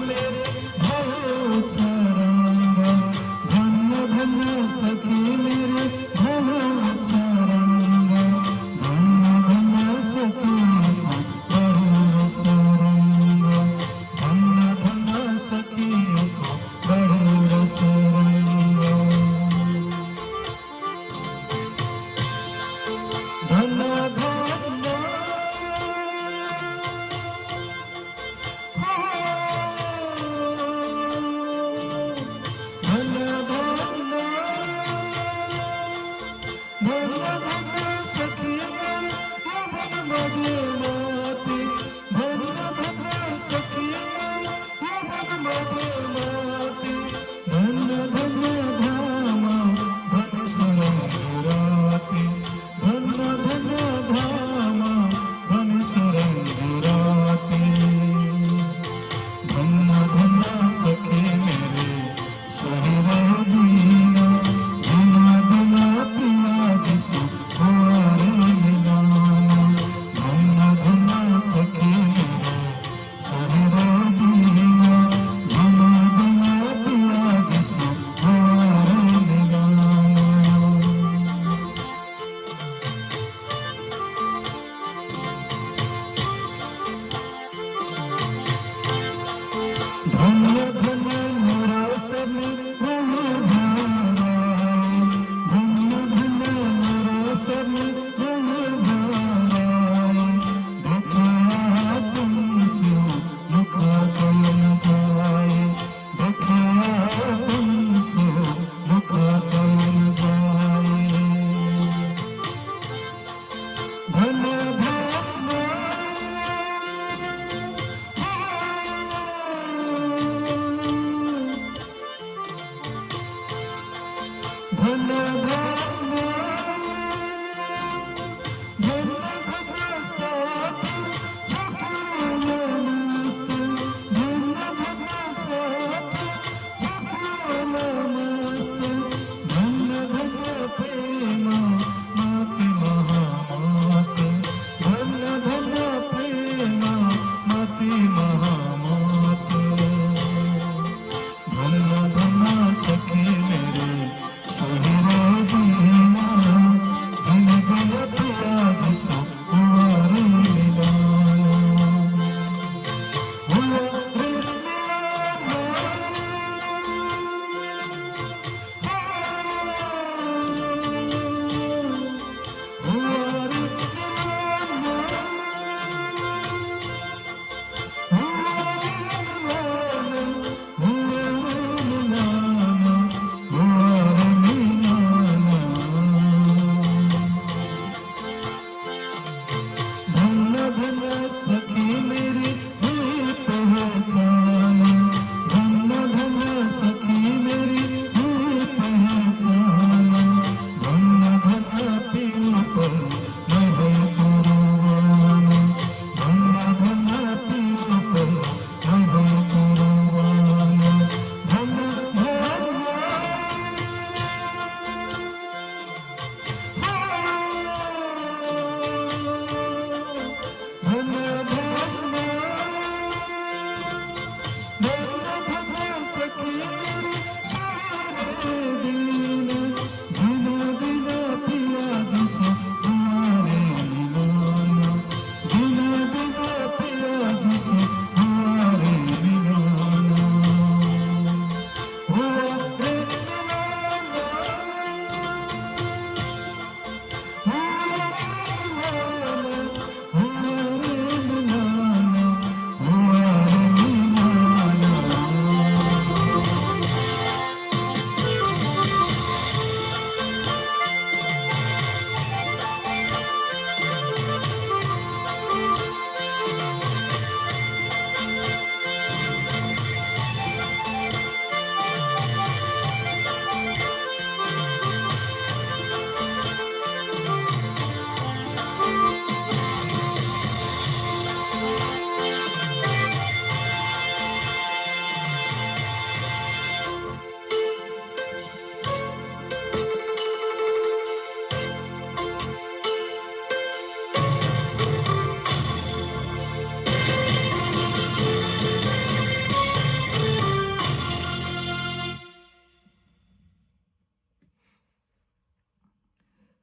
मेरे भरोसा रंग धन्य धन्य सखी मेरे भरोसा रंग धन्य धन्य सखी भरोसा रंग धन्य धन्य सखी भरोसा रंग धन्य धन्य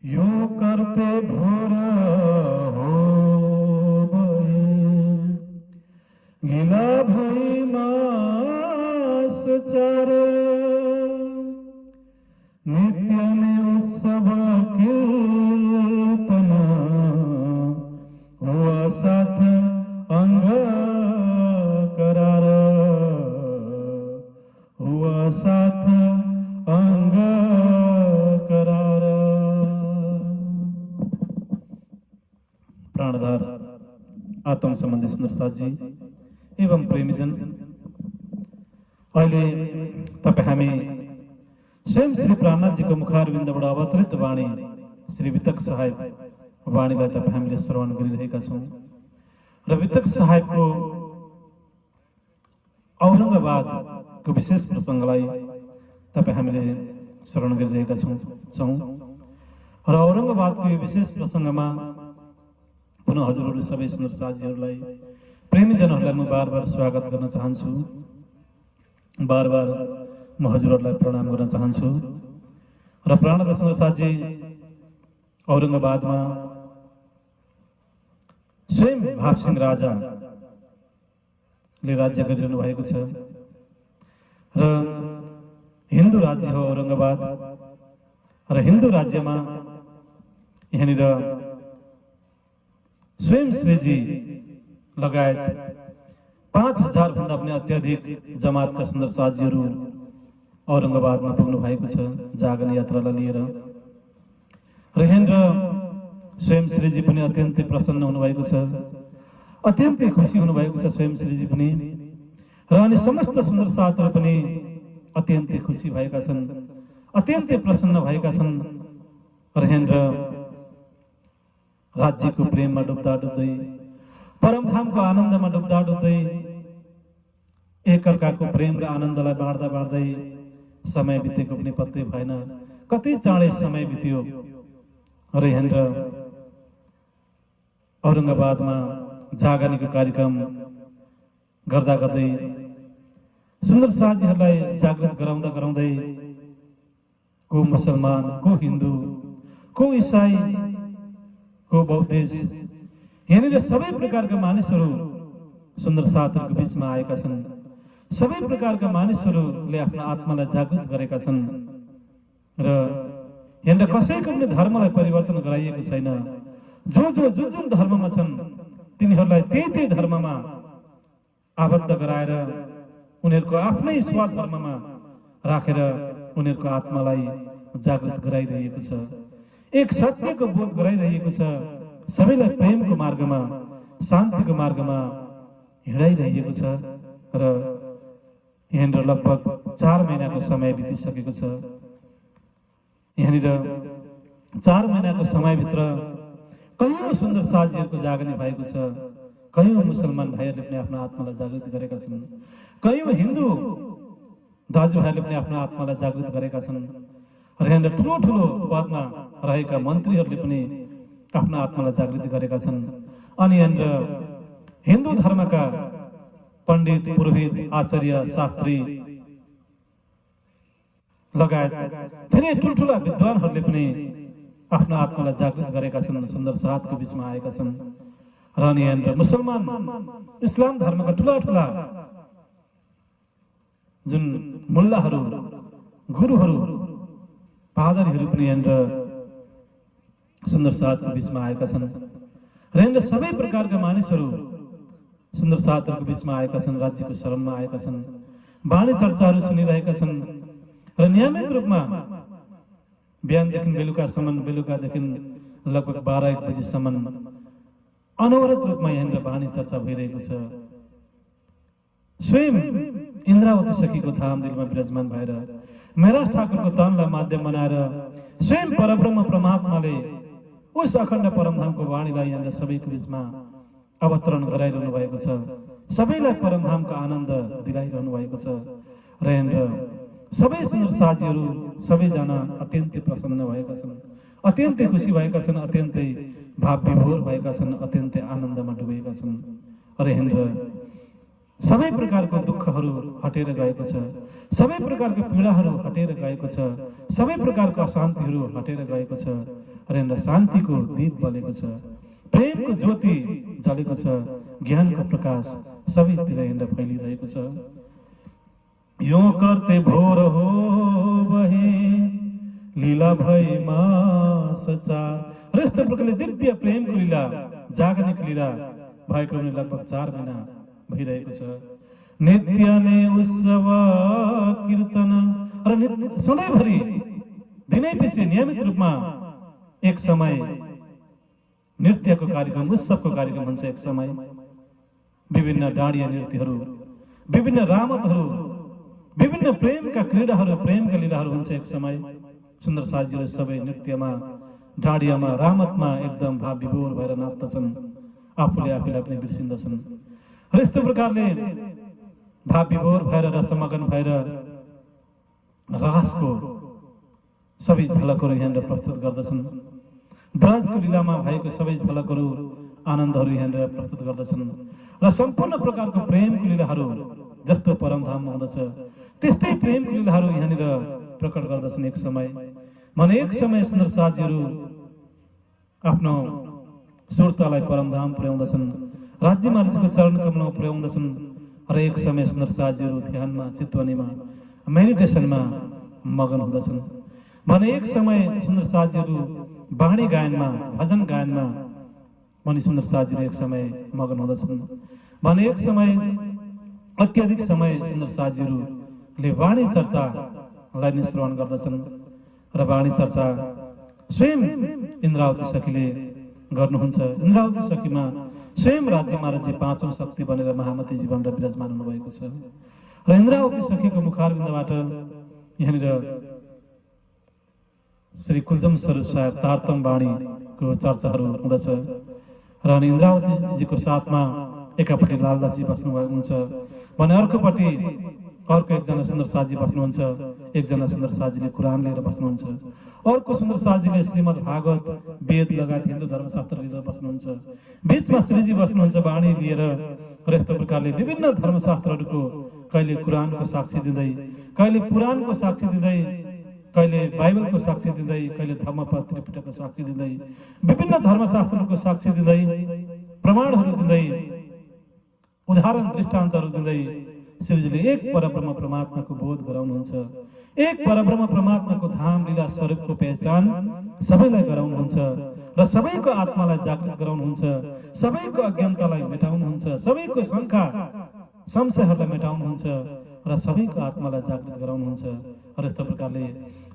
यो करते भोर हो गिला भई मास चार नित्य में उत्सव कीर्तन हुआ साथ अंग करार हुआ साथ अंग करार। प्राणधार आत्म संबंधी सुंदर साथ जी एवं प्रेमीजन, अहिले तपाईं हामी स्वयं श्री प्राणनाथ जी को मुखारविन्दबाट अवतरित वाणी श्री वितक साहेब वाणीलाई तपाईं हामीले श्रवण गरिरहेका छौं र वितक साहेबको औरंगाबादको विशेष प्रसंगलाई तपाईं हामीले श्रवण गरिरहेका छौं र औरंगाबादको यो विशेष प्रसंगमा पुनः हजुरहरू सबै सुन्दर साथीहरूलाई प्रेमीजनहरूलाई म बार-बार स्वागत गर्न चाहन्छु, बार-बार म हजुरहरूलाई प्रणाम गर्न चाहन्छु र प्राणनाथ सुन्दर साथी औरंगाबादमा स्वयं भापसिंह राजाले राज्य गरिरहनु भएको छ र हिन्दू राज्य हो औरंगाबाद र हिन्दू राज्यमा यहाँनिर स्वयं श्रीजी लगायत 5000 भन्दा पनि अत्याधिक जमातका सुन्दर साथीहरू औरंगाबादमा पुग्नु भएको छ जागरण यात्रालाई लिएर र यहाँनिर स्वयं श्रीजी पनि अत्यन्तै प्रसन्न हुनुभएको छ, अत्यन्तै खुसी हुनुभएको छ स्वयं श्रीजी पनि र अनि समस्त सुन्दर साथीहरू पनि अत्यन्तै खुसी भएका छन्, अत्यन्तै प्रसन्न भएका छन् र यहाँनिर राज्यको प्रेममा डुब्दा डुब्दै परमधामको आनन्दमा डुब्दा डुब्दै एकअर्काको प्रेम र आनन्दलाई बाँड्दा बाँड्दै समय बितेको पनि पत्तै भएन, कति चाँडै समय बित्यो र यहाँनिर औरंगाबादमा जागरणीको कार्यक्रम गर्दा गर्दै सुन्दर साथीहरूलाई जागृत गराउँदा गराउँदै को मुसलमान, को हिन्दू, को ईसाई, को बौद्धिस्ट, यहाँनिर सबै प्रकारका मानिसहरू सुन्दर साथीहरूको बीचमा आएका छन्। सबै प्रकारका मानिसहरूले आफ्नो आत्मालाई जागृत गरेका छन् र यहाँनिर कसैको पनि धर्मलाई परिवर्तन गराइएको छैन। जुन जुन धर्ममा छन् तिनीहरूलाई त्यही धर्ममा आबद्ध गराएर उनीहरूको आफ्नै स्वधर्ममा राखेर उनीहरूको आत्मालाई जागृत गराइरहेको छ, एक सत्यको बोध गराइरहेको छ, सबैलाई प्रेमको मार्गमा, शान्तिको मार्गमा हिँडाइरहेको छ र यहाँनिर लगभग 4 महिनाको समय बितिसकेको छ। यहाँनिर 4 महिनाको समयभित्र कयौं सुन्दर साथीहरूको जागरण भएको छ, कयौं मुसलमान भाइहरूले पनि आफ्नो आत्मालाई जागृत गरेका छन्, कयौं हिन्दू दाजुभाइहरूले पनि आफ्नो आत्मालाई जागृत गरेका छन् र यहाँनिर ठुलो ठुलो पदमा रहेका मन्त्रीहरूले पनि आफ्नो आत्मालाई जागृत गरेका छन्। अनि यहाँनिर हिन्दू धर्मका पण्डित, पुरोहित, आचार्य, शास्त्री लगायत धेरै ठुल्ठुला विद्वानहरूले पनि आफ्नो आत्मालाई जागृत गरेका छन्, सुन्दर साथको बीचमा आएका छन् र अनि यहाँनिर मुसलमान, इस्लाम धर्मका ठुला ठुला जुन मुल्लाहरू, गुरुहरू, पादरीहरू पनि यहाँनिर सुन्दर साथको बीचमा आएका छन् र यहाँनिर सबै प्रकारका मानिसहरू सुन्दर साथहरूको बीचमा आएका छन्, राज्यको शरणमा आएका छन्, वाणी चर्चाहरू सुनिरहेका छन् र नियमित रूपमा बिहानदेखि बेलुकासम्म, बेलुकादेखि लगभग 12-1 बजीसम्म अनवरत रूपमा यहाँनिर वाणी चर्चा भइरहेको छ। स्वयं इन्द्रावती सखीको धाम दिलमा विराजमान भएर मेरा ठाकुरको तनलाई माध्यम बनाएर स्वयं परब्रह्म परमात्माले उस अखण्ड परमधामको वाणीलाई यहाँनिर सबैको बीचमा अवतरण गराइरहनु भएको छ, सबैलाई परमधामको आनन्द दिलाइरहनु भएको छ र यहाँनिर सबै सुन्दर साथीहरू सबैजना अत्यन्तै प्रसन्न भएका छन्, अत्यन्तै खुसी भएका छन्, अत्यन्तै भाव विभोर भएका छन्, अत्यन्तै आनन्दमा डुबेका छन् र यहाँनिर सबै प्रकारको दुःखहरू हटेर गएको छ, सबै प्रकारको पीडाहरू हटेर गएको छ, सबै प्रकारको अशान्तिहरू हटेर गएको छ र शान्तिको दीप बलेको छ, प्रेमको ज्योति जलेको छ, ज्ञानको प्रकाश सबैतिर हिँडेर फैलिरहेको छ। यो करते भोर हो बहे लीला भैमा सचा। र यस्तो प्रकारले दिव्य प्रेमको लीला, जागरणको लीला भएको लगभग 4 महिना भइरहेको छ। नित्य नै उत्सव कीर्तन र सधैँभरि दिनै पछि नियमित रूपमा एक समय नृत्यको कार्यक्रम, उत्सवको कार्यक्रम हुन्छ। एक समय विभिन्न डाँडिया नृत्यहरू, विभिन्न रामतहरू, विभिन्न प्रेमका क्रीडाहरू, प्रेमका लीलाहरू हुन्छ। एक समय सुन्दर साजीहरू सबै नृत्यमा, डाँडियामा, रामतमा एकदम भाव विभोर भएर नाच्दछन्, आफूले आफूलाई पनि बिर्सिन्दछन्। र यस्तो प्रकारले भाव विभोर भएर रसमगन भएर रासको सबै झलकहरू यहाँनिर प्रस्तुत गर्दछन्। ब्रजको लीलामा भएको सबै झलकहरू, आनन्दहरू यहाँनिर प्रस्तुत गर्दछन् र सम्पूर्ण प्रकारको प्रेमको लीलाहरू जस्तो परमधाममा हुँदछ त्यस्तै प्रेमको लीलाहरू यहाँनिर प्रकट गर्दछन्। एक समय भने एक समय सुन्दर साजीहरू आफ्नो सुरतालाई परमधाम पुर्याउँदछन्, राज्य महाराजको चरण कमलमा पुर्याउँदछन् र एक समय सुन्दर साजीहरू ध्यानमा, चितवनीमा, मेडिटेसनमा मगन हुँदछन्। भने एक समय सुन्दर साजीहरू वाणी गायनमा, भजन गायनमा पनि सुन्दर साजीहरू एक समय मगन हुँदछन्। भने एक समय अत्यधिक समय सुन्दर साजीहरूले वाणी चर्चालाई नै श्रवण गर्दछन् र वाणी चर्चा स्वयं इन्द्रावती सखीले गर्नुहुन्छ। इन्द्रावती सखीमा स्वयं राज्य महाराजी 5औं शक्ति बनेर महामती जीवन र विराजमान हुनुभएको छ र इन्द्रावती सखीको मुखारविन्दबाट यहाँनिर श्री कुलजम स्वरूप साहेब तारतम वाणीको चर्चाहरू हुँदछ र अनि इन्द्रावतीजीको साथमा एकापट्टि लालदासजी बस्नुभएको हुन्छ भने अर्कोपट्टि अर्को एकजना सुन्दर साजी बस्नुहुन्छ, एकजना सुन्दर साजीले कुरान लिएर बस्नुहुन्छ, अर्को सुन्दर साजीले श्रीमद् भागवत, वेद लगायत हिन्दू धर्मशास्त्र लिएर बस्नुहुन्छ, बीचमा श्रीजी बस्नुहुन्छ वाणी लिएर र यस्तो प्रकारले विभिन्न धर्मशास्त्रहरूको कहिले कुरानको साक्षी दिँदै, कहिले पुराणको साक्षी दिँदै, कहिले बाइबलको साक्षी दिँदै, कहिले धर्मपद त्रिपिटकको साक्षी दिँदै, विभिन्न धर्मशास्त्रहरूको साक्षी दिँदै, प्रमाणहरू दिँदै, उदाहरण दृष्टान्तहरू दिँदै श्रीजीले एक परब्रह्म परमात्माको बोध गराउनुहुन्छ, एक परब्रह्म परमात्माको धाम लीला स्वरूपको पहिचान सबैलाई गराउनुहुन्छ र सबैको आत्मालाई जागृत गराउनुहुन्छ, सबैको अज्ञानतालाई मेटाउनुहुन्छ, सबैको शङ्का संशयहरूलाई मेटाउनुहुन्छ र सबैको आत्मालाई जागृत गराउनुहुन्छ र यस्तो प्रकारले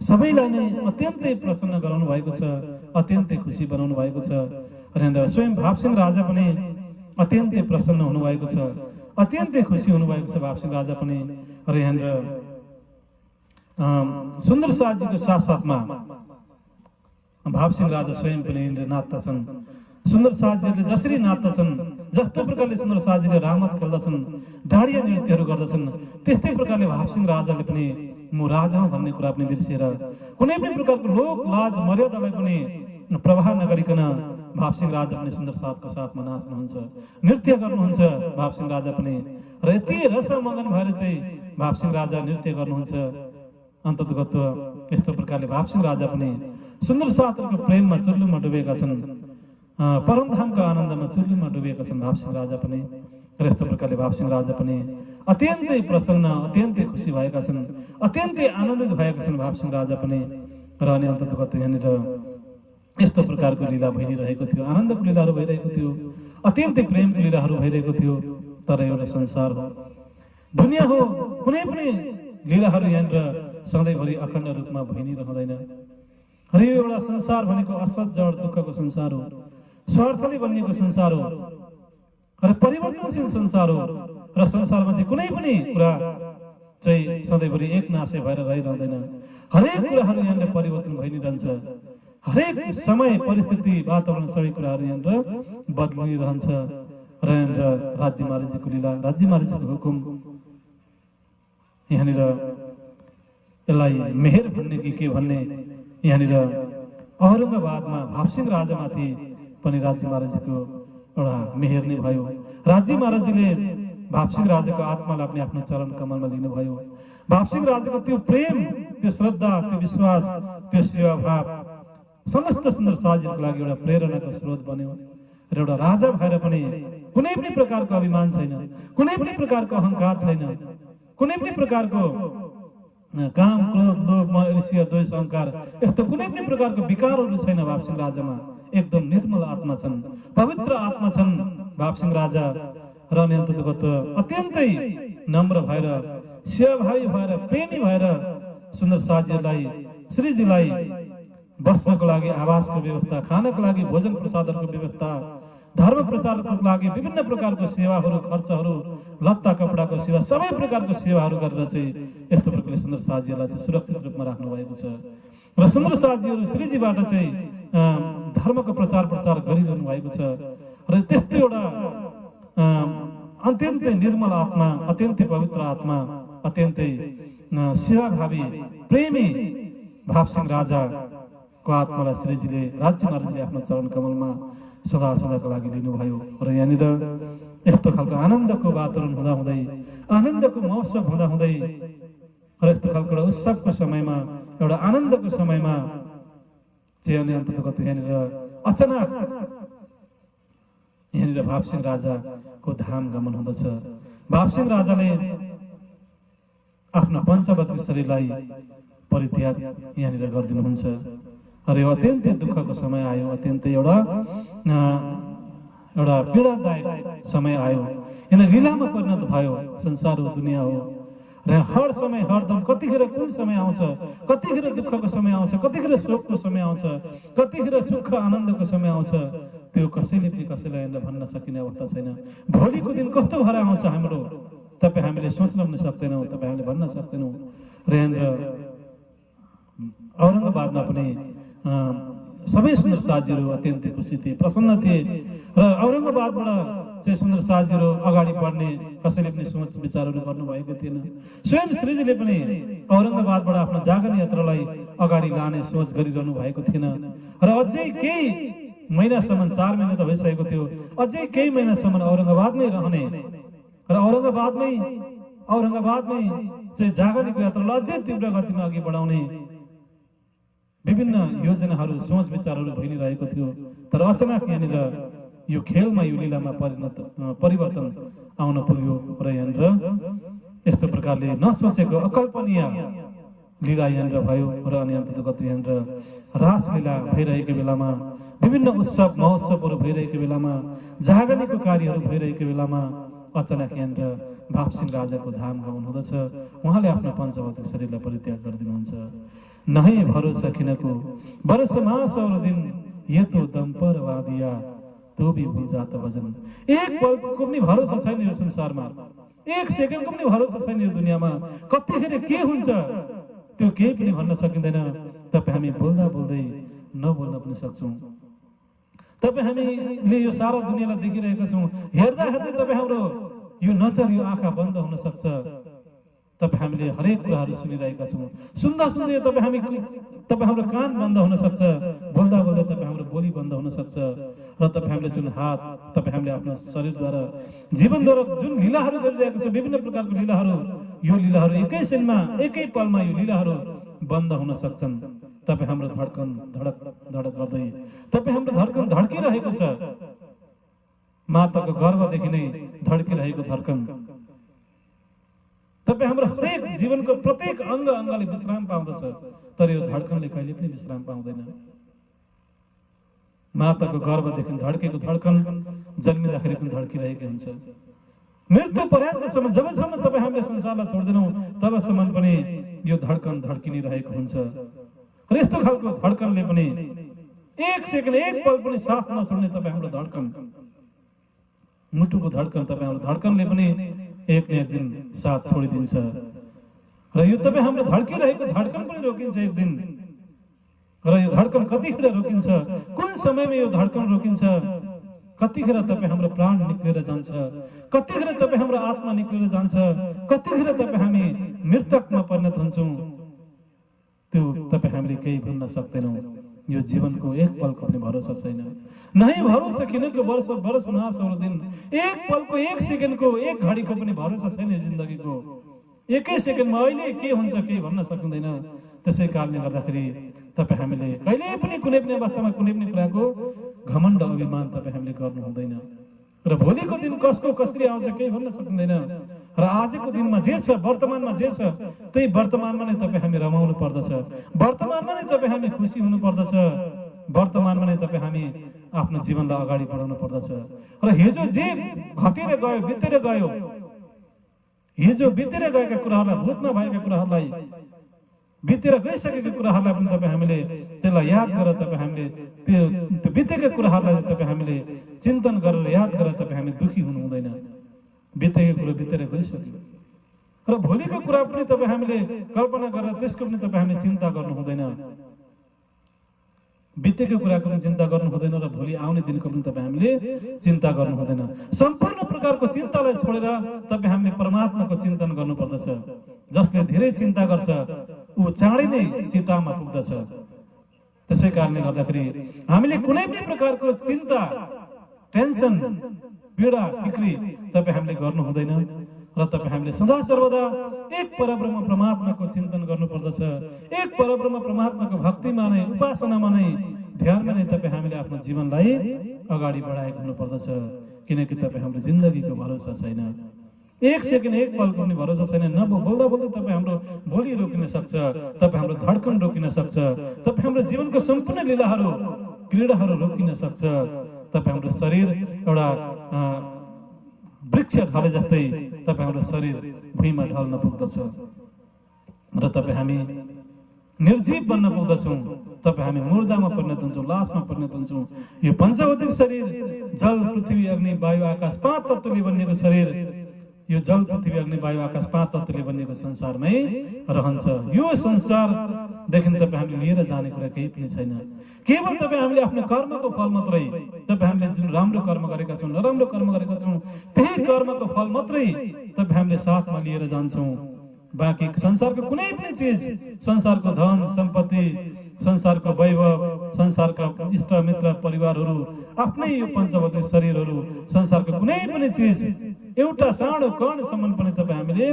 सबैलाई नै अत्यन्तै प्रसन्न गराउनु भएको छ, अत्यन्तै खुसी बनाउनु भएको छ र स्वयं भावसिंह राजा पनि अत्यन्तै प्रसन्न हुनुभएको छ, अत्यन्तै खुसी हुनुभएको छ भावसिंह राजा पनि। र यहाँनिर सुन्दर साजीको साथसाथमा भावसिंह राजा स्वयं पनि नाच्दछन्। सुन्दर साजीहरूले जसरी नाच्दछन्, जस्तो प्रकारले सुन्दर साजीले रामत खेल्दछन्, डाँडिया नृत्यहरू गर्दछन्, त्यस्तै प्रकारले भावसिंह राजाले पनि म राजा हुँ भन्ने कुरा पनि बिर्सिएर कुनै पनि प्रकारको लोक लाज मर्यादालाई पनि प्रवाह नगरिकन भावसिंह राजा पनि सुन्दर साथको साथमा नाच्नुहुन्छ, नृत्य गर्नुहुन्छ भावसिंह राजा पनि र यति रसमगन भएर चाहिँ भावसिंह राजा नृत्य गर्नुहुन्छ। अन्ततगत यस्तो प्रकारले भावसिंह राजा पनि सुन्दर साथहरूको प्रेममा चुल्लुमा डुबेका छन्, परमधामको आनन्दमा चुल्लुमा डुबेका छन् भावसिंह राजा पनि र यस्तो प्रकारले भावसिंह राजा पनि अत्यन्तै प्रसन्न, अत्यन्तै खुसी भएका छन्, अत्यन्तै आनन्दित भएका छन् भावसिंह राजा पनि। र अनि अन्ततगत यहाँनिर यस्तो प्रकारको लीला भइरहेको थियो, आनन्दको लीलाहरू भइरहेको थियो, अत्यन्तै प्रेमको लीलाहरू भइरहेको थियो। तर एउटा संसार हो, दुनियाँ हो, कुनै पनि लीलाहरू यहाँनिर सधैँभरि अखण्ड रूपमा भइ नै रहँदैन। र यो एउटा संसार भनेको असत जड दुःखको संसार हो, स्वार्थले बनिएको संसार हो र परिवर्तनशील संसार हो र संसारमा चाहिँ कुनै पनि कुरा चाहिँ सधैँभरि एक नासै भएर रहिरहँदैन। हरेक कुराहरू यहाँनिर परिवर्तन भइ नै रहन्छ, हरेक समय परिस्थिति वातावरण सबै कुराहरू यहाँनिर बदलिरहन्छ र यहाँनिर राज्य महाराजीको लीला, राज्य महाराजीको हुकुम यहाँनिर यसलाई मेहेर भन्ने कि के भन्ने यहाँनिर औरङ्गाबादमा भावसिंह राजामाथि पनि राज्य महाराजीको एउटा मेहेर नै भयो। राज्य महाराजीले भापसिंह राजाको आत्मालाई पनि आफ्नो चरण कमलमा लिनुभयो। भापसिंह राजाको त्यो प्रेम, त्यो श्रद्धा, त्यो विश्वास, त्यो सेवाभाव समस्त सुन्दर साजीहरूको लागि एउटा प्रेरणाको स्रोत बन्यो। र एउटा राजा भएर पनि कुनै पनि प्रकारको अभिमान छैन, कुनै पनि प्रकारको अहंकार छैन, कुनै पनि प्रकारको काम, क्रोध, लोभ, ईर्ष्या, द्वेष, अहंकार यस्तो कुनै पनि प्रकारको विकारहरू छैन भापसिंह राजामा। एकदम निर्मल आत्मा छन्, पवित्र आत्मा छन् भापसिंह राजा। र अत्यन्तै नम्र भएर, सेवाभावी भएर, प्रेमी भएर सुन्दर साजीहरूलाई, श्रीजीलाई बस्नको लागि आवासको व्यवस्था, खानको लागि भोजन प्रसादहरूको व्यवस्था, धर्म प्रचारको लागि विभिन्न प्रकारको सेवाहरू, खर्चहरू, लत्ता कपडाको सेवा, सबै प्रकारको सेवाहरू गरेर चाहिँ यस्तो प्रकारले सुन्दर साजीहरूलाई चाहिँ सुरक्षित रूपमा राख्नु भएको छ। र सुन्दर साजीहरू श्रीजीबाट चाहिँ धर्मको प्रचार गरिरहनु भएको छ। र त्यस्तो एउटा अत्यन्तै निर्मल आत्मा, अत्यन्तै पवित्र आत्मा, अत्यन्तै सेवाभावी प्रेमी भापसिंह राजाको आत्मालाई श्रीजीले, राज्य महाराजले आफ्नो चरण कमलमा सदाको लागि लिनुभयो। र यहाँनिर यस्तो खालको आनन्दको वातावरण हुँदाहुँदै, आनन्दको महोत्सव हुँदाहुँदै, र यस्तो खालको एउटा उत्सवको समयमा, एउटा आनन्दको समयमा चाहिँ अन्ततः यहाँनिर अचानक यहाँनिर भापसिंह राजाको धाम गमन हुँदछ। भापसिंह राजाले आफ्नो पञ्चवत शरीरलाई परित्याग यहाँनिर गरिदिनुहुन्छ। र यो अत्यन्तै दुःखको समय आयो, अत्यन्तै एउटा पीडादायक समय आयो। यहाँ लीलामा परिणत भयो। संसार हो, दुनियाँ हो, र हर समय हरदम कतिखेर कुन समय आउँछ, कतिखेर दुःखको समय आउँछ, कतिखेर शोकको समय आउँछ, कतिखेर सुख आनन्दको समय आउँछ, त्यो कसैले पनि कसैलाई भन्न सकिने अवस्था छैन। भोलिको दिन कस्तो भएर आउँछ हाम्रो तपाईँ हामीले सोच्न पनि सक्दैनौँ, तपाईँ हामीले भन्न सक्दैनौँ। र यहाँनिर औरङ्गाबादमा पनि सबै सुन्दर साजीहरू अत्यन्तै खुसी थिए, प्रसन्न थिए। र औरङ्गाबादबाट चाहिँ सुन्दर साजीहरू अगाडि बढ्ने कसैले पनि सोच विचारहरू गर्नुभएको थिएन। स्वयं श्रीजीले पनि औरङ्गाबादबाट आफ्नो जागरण यात्रालाई अगाडि लाने सोच गरिरहनु भएको थिएन। र अझै केही महिनासम्म, 4 महिना त भइसकेको थियो, अझै केही महिनासम्म औरङ्गाबादमै रहने र औरङ्गाबादमै चाहिँ जागरणको यात्रालाई अझै तीव्र गतिमा अघि बढाउने विभिन्न योजनाहरू, सोच विचारहरू भइ नै रहेको थियो। तर अचानक यहाँनिर यो खेलमा, यो लीलामा परिवर्तन आउन पुग्यो। र यहाँनिर यस्तो प्रकारले नसोचेको अकल्पनीय लीला यहाँनिर भयो। र अनि अन्ततः यहाँनिर रासलीला भइरहेको बेलामा, विभिन्न उत्सव महोत्सवहरू भइरहेको बेलामा, जागरणको कार्यहरू भइरहेको बेलामा अचानक यहाँनिर भापसिंह राजाको धाम गमन हुँदछ। उहाँले आफ्नो पञ्चभौतिक शरीरलाई परित्याग गरिदिनुहुन्छ। नहीं भरोसा खिनको बरस मास और दिन ये तो दम पर वादिया तो भी भूल जाता भजन। एक पल को पनि भरोसा छैन यो संसारमा, एक सेकेन्ड को पनि भरोसा छैन यो दुनियाँमा। कतिखेर के हुन्छ त्यो केही पनि भन्न सकिँदैन। तपाईँ हामी बोल्दा बोल्दै नबोल्न पनि सक्छौँ। तपाईँ हामीले यो सारा दुनियाँलाई देखिरहेका छौँ। हेर्दा हेर्दै तपाईँ हाम्रो यो नजर, यो आँखा बन्द हुन सक्छ। तपाईँ हामीले हरेक कुराहरू सुनिरहेका छौँ। सुन्दा सुन्दै तपाईँ हाम्रो कान बन्द हुन सक्छ। बोल्दा बोल्दा तपाईँ हाम्रो बोली बन्द हुन सक्छ। र तपाईँ हामीले जुन हात, तपाईँ हामीले आफ्नो शरीरद्वारा, जीवनद्वारा जुन लीलाहरू गरिरहेका छौँ, विभिन्न प्रकारको लीलाहरू, यो लीलाहरू एकै क्षणमा, एकै पलमा यो लीलाहरू बन्द हुन सक्छन्। तपाईँ हाम्रो धड्कन धडक धडक गर्दै, तपाईँ हाम्रो धड्कन धड्किरहेको छ। माताको गर्भदेखि नै धड्किरहेको धड्कन। तपाईँ हाम्रो हरेक जीवनको प्रत्येक अङ्ग अङ्गले विश्राम पाउँदछ। तर यो धड्कनले कहिले पनि विश्राम पाउँदैन। माताको गर्भदेखि धड्केको धड्कन जन्मिँदाखेरि पनि धड्किरहेको हुन्छ। मृत्यु पर्यन्तसम्म, जबसम्म तपाईँ हामीले संसारलाई छोड्दैनौँ तबसम्म पनि यो धड्कन धड्किने रहेको हुन्छ। र यस्तो खालको धड्कनले पनि एक सेकेन्ड, एक पल पनि साथ नछोड्ने तपाईँ हाम्रो धड्कन, मुटुको धड्कन, तपाईँ हाम्रो धड्कनले पनि एक न एक दिन साथ छोडिदिन्छ। र यो तपाईँ हाम्रो धड्किरहेको धड्कन पनि रोकिन्छ एक दिन। र यो धड्कन कतिखेर रोकिन्छ, कुन समयमा यो धड्कन रोकिन्छ, कतिखेर तपाईँ हाम्रो प्राण निक्लेर जान्छ, कतिखेर तपाईँ हाम्रो आत्मा निक्लेर जान्छ, कतिखेर तपाईँ हामी मृतकमा परिणत हुन्छौँ, त्यो तपाईँ हामीले केही भन्न सक्दैनौँ। यो जीवनको एक पलको पनि भरोसा छैन। नहीं भरोसा किनको वर्ष वर्ष मास और दिन, एक पलको एक सेकेन्डको एक घडीको पनि भरोसा छैन जिन्दगीको। एकै सेकेन्डमा अहिले के हुन्छ केही भन्न सकिँदैन। त्यसै कारणले गर्दाखेरि तपाईँ हामीले कहिल्यै पनि कुनै पनि अवस्थामा कुनै पनि कुराको घमण्ड अभिमान तपाईँ हामीले गर्नु हुँदैन। र भोलिको दिन कसको कसरी आउँछ केही भन्न सकिँदैन। र आजको दिनमा जे छ, वर्तमानमा जे छ, त्यही वर्तमानमा नै तपाईँ हामी रमाउनु पर्दछ, वर्तमानमा नै तपाईँ हामी खुसी हुनु पर्दछ, वर्तमानमा नै तपाईँ हामी आफ्नो जीवनलाई अगाडि बढाउनु पर्दछ। र हिजो जे घटेर गयो, बितेर गयो, हिजो बितेर गएका कुराहरूलाई, भूतमा भएका कुराहरूलाई, बितेर गइसकेका कुराहरूलाई पनि तपाईँ हामीले त्यसलाई याद गरेर तपाईँ हामीले त्यो बितेका कुराहरूलाई तपाईँ हामीले चिन्तन गरेर याद गरेर तपाईँ हामी दुखी हुनु हुँदैन। बितेको कुरो बितेर गइसक्यो र भोलिको कुरा पनि तपाईँ हामीले कल्पना गरेर त्यसको पनि तपाईँ हामीले चिन्ता गर्नु हुँदैन। बितेको कुराको पनि चिन्ता गर्नु हुँदैन र भोलि आउने दिनको पनि तपाईँ हामीले चिन्ता गर्नु हुँदैन। सम्पूर्ण प्रकारको चिन्तालाई छोडेर तपाईँ हामीले परमात्माको चिन्तन गर्नुपर्दछ। जसले धेरै चिन्ता गर्छ ऊ चाँडै नै चितामा पुग्दछ। त्यसै कारणले गर्दाखेरि हामीले कुनै पनि प्रकारको चिन्ता, टेन्सन, पीडा, फिक्री तपाईँ हामीले गर्नु हुँदैन र तपाईँ हामीले सदा सर्वदा एक परब्रह्म परमात्माको चिन्तन गर्नुपर्दछ। एक परब्रह्म परमात्माको भक्तिमा नै, उपासनामा नै, ध्यानमा नै तपाईँ हामीले आफ्नो जीवनलाई अगाडि बढाएको हुनुपर्दछ। किनकि तपाईँ हाम्रो जिन्दगीको भरोसा छैन, एक सेकेन्ड एक पलको पनि भरोसा छैन। बोल्दा बोल्दै तपाईँ हाम्रो बोली रोकिन सक्छ, तपाईँ हाम्रो धड्कन रोकिन सक्छ, तपाईँ हाम्रो जीवनको सम्पूर्ण लीलाहरू, क्रीडाहरू रोकिन सक्छ। तपाईँ हाम्रो शरीर एउटा वृक्ष ढले जस्तै तपाईँ हाम्रो शरीर भुइँमा ढल्न पुग्दछ र तपाईँ हामी निर्जीव बन्न पुग्दछौँ। तपाईँ हामी मुर्दामा परिणत हुन्छौँ, लासमा परिणत हुन्छौँ। यो पञ्चभौतिक शरीर जल, पृथ्वी, अग्नि, वायु, आकाश 5 तत्त्वले बनिएको शरीर, यो जल, पृथ्वी, अग्नि, वायु, आकाश 5 तत्त्वले बनिएको संसारमै रहन्छ। यो संसारदेखि तपाईँ हामीले लिएर जाने कुरा केही पनि छैन। केवल तपाईँ हामीले आफ्नो कर्मको फल मात्रै, तपाईँ हामीले जुन राम्रो कर्म गरेका छौँ, नराम्रो कर्म गरेका छौँ, त्यही कर्मको फल मात्रै तपाईँ हामीले साथमा लिएर जान्छौँ। बाँकी संसारको कुनै पनि चिज, संसारको धन सम्पत्ति, संसारको वैभव, संसारका इष्ट मित्र परिवारहरू, आफ्नै यो पञ्चभौतिक शरीरहरू, संसारको कुनै पनि चिज एउटा सानो कणसम्म पनि तपाईँ हामीले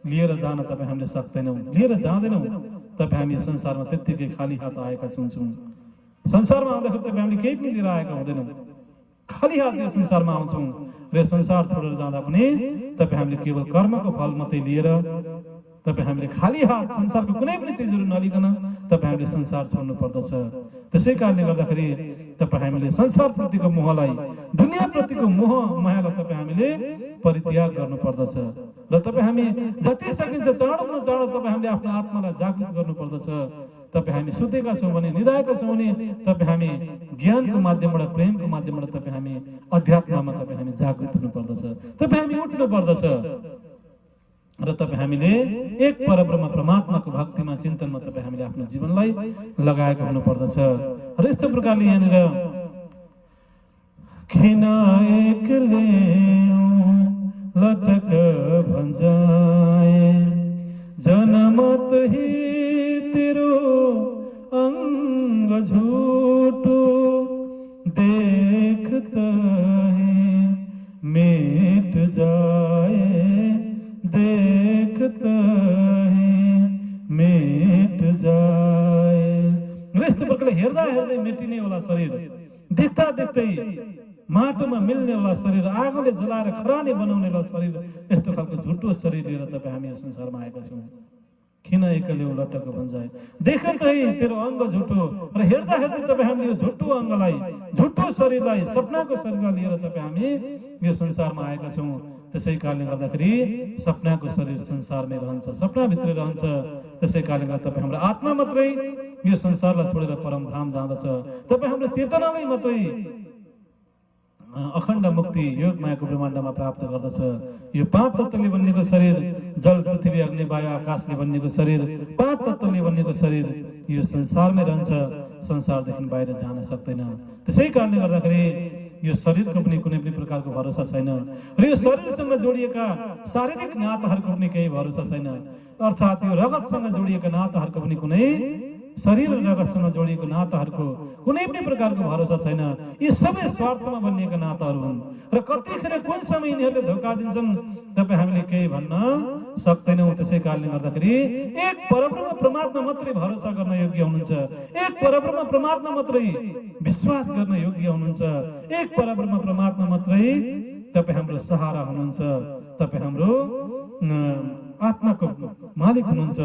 लिएर जान तपाईँ हामीले सक्दैनौँ, लिएर जाँदैनौँ। तपाईँ हामी संसारमा त्यत्तिकै खाली हात आएका छौँ। संसारमा आउँदाखेरि तपाईँ हामीले केही पनि लिएर आएका हुँदैनौँ, खाली हात यो संसारमा आउँछौँ र संसार छोडेर जाँदा पनि तपाईँ हामीले केवल कर्मको फल मात्रै लिएर, तपाईँ हामीले खाली हात संसारको कुनै पनि चिजहरू नलिकन तपाईँ हामीले संसार छोड्नु पर्दछ। त्यसै कारणले गर्दाखेरि तपाईँ हामीले संसारप्रतिको मोहलाई, दुनियाँप्रतिको मायालाई तपाईँ हामीले परित्याग गर्नु पर्दछ र तपाईँ हामी जति सकिन्छ चाँडोभन्दा चाँडो तपाईँ हामीले आफ्नो आत्मालाई जागृत गर्नु पर्दछ। तपाईँ हामी सुतेका छौँ भने, निदाएका छौँ भने तपाईँ हामी ज्ञानको माध्यमबाट, प्रेमको माध्यमबाट तपाईँ हामी अध्यात्ममा तपाईँ हामी जागृत हुनु पर्दछ। तपाईँ हामी उठ्नु पर्दछ र तपाईँ हामीले एक परब्रह्म परमात्माको भक्तिमा, चिन्तनमा तपाईँ हामीले आफ्नो जीवनलाई लगाएको हुनु पर्दछ। र यस्तो प्रकारले यहाँनिर खिन एकले लटक भञ्जाए जनमत ही तेरो अंग झूठो देखता है मिट जाए, देखता है मिट जाए। यस्तो प्रकारले हेर्दा हेर्दै मेटिने वाला शरीर, देख्दा देख्दै माटोमा मिल्ने वाला शरीर, आगोले जलाएर खरानी बनाउने वाला शरीर, यस्तो खालको झुटो शरीर लिएर तपाईँ हामी यो संसारमा आएका छौँ। किन एकले लटक भञ्जाए, देखत है तेरो अङ्ग झुटो। र हेर्दा हेर्दै तपाईँ हामीले यो झुटो अङ्गलाई, झुटो शरीरलाई, सपनाको शरीरलाई लिएर तपाईँ हामी यो संसारमा आएका छौँ। त्यसै कारणले गर्दाखेरि सपनाको शरीर संसारमै रहन्छ, सपनाभित्रै रहन्छ। त्यसै कारणले गर्दा तपाईँ हाम्रो आत्मा मात्रै यो संसारलाई छोडेर परमधाम जाँदछ। तपाईँ हाम्रो चेतनालाई मात्रै अखण्ड मुक्ति योग मायाको ब्रह्माण्डमा प्राप्त गर्दछ। यो 5 तत्त्वले बनिएको शरीर, जल, पृथ्वी, अग्नि, वायु, आकाशले बनिएको शरीर, 5 तत्त्वले बनिएको शरीर यो संसारमै रहन्छ, संसारदेखि बाहिर जान सक्दैन। त्यसै कारणले गर्दाखेरि यो शरीरको पनि कुनै पनि प्रकारको भरोसा छैन र यो शरीरसँग जोडिएका शारीरिक नाताहरूको पनि केही भरोसा छैन। अर्थात् यो रगतसँग जोडिएका नाताहरूको पनि कुनै शरीर र रगतसँग जोडिएको नाताहरूको कुनै पनि प्रकारको भरोसा छैन। यी सबै स्वार्थमा बनिएका नाताहरू हुन् र कतिखेर कुन समय यिनीहरूले धोका दिन्छन् तपाईँ हामीले केही भन्न सक्दैनौँ। त्यसै कारणले गर्दाखेरि एक परब्रह्म परमात्मा मात्रै भरोसा गर्न योग्य हुनुहुन्छ, एक परब्रह्म परमात्मा मात्रै विश्वास गर्न योग्य हुनुहुन्छ, एक परब्रह्म परमात्मा मात्रै तपाईँ हाम्रो सहारा हुनुहुन्छ, तपाईँ हाम्रो आत्माको मालिक हुनुहुन्छ।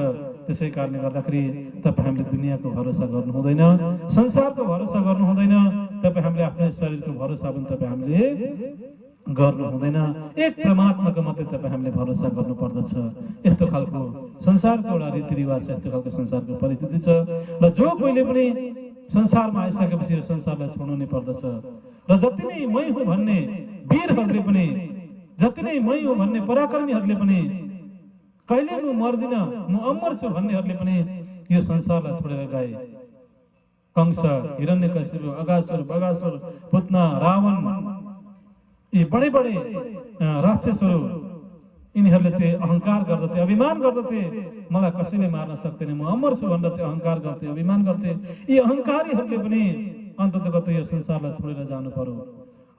त्यसै कारणले गर्दाखेरि तपाईँ हामीले दुनियाँको भरोसा गर्नु हुँदैन, संसारको भरोसा गर्नु हुँदैन, तपाईँ हामीले आफ्नो शरीरको भरोसा पनि तपाईँ हामीले गर्नु हुँदैन। एक परमात्माको मात्रै तपाईँ हामीले भरोसा गर्नु पर्दछ। यस्तो खालको संसारको एउटा रीतिरिवाज छ, यस्तो खालको संसारको परिस्थिति छ र जो कोहीले पनि संसारमा आइसकेपछि यो संसारलाई छोड्नु नै पर्दछ। र जति नै मै हुँ भन्ने वीरहरूले पनि, जति नै मै हुँ भन्ने पराक्रमीहरूले पनि, कहिले म मर्दिन म अमर छु भन्नेहरूले पनि यो संसारलाई छोडेर गए। कंस, हिरण्यकशिपु, अगासुर, बगासुर, पुतना, रावण, यी बडे बडे राक्षसहरू यिनीहरूले चाहिँ अहंकार गर्दथे, अभिमान गर्दथे। मलाई कसैले मार्न सक्दैन, म अमर छु भनेर चाहिँ अहंकार गर्थे, अभिमान गर्थे। यी अहंकारीहरूले पनि अन्ततगत यो संसारलाई छोडेर जानु पर्यो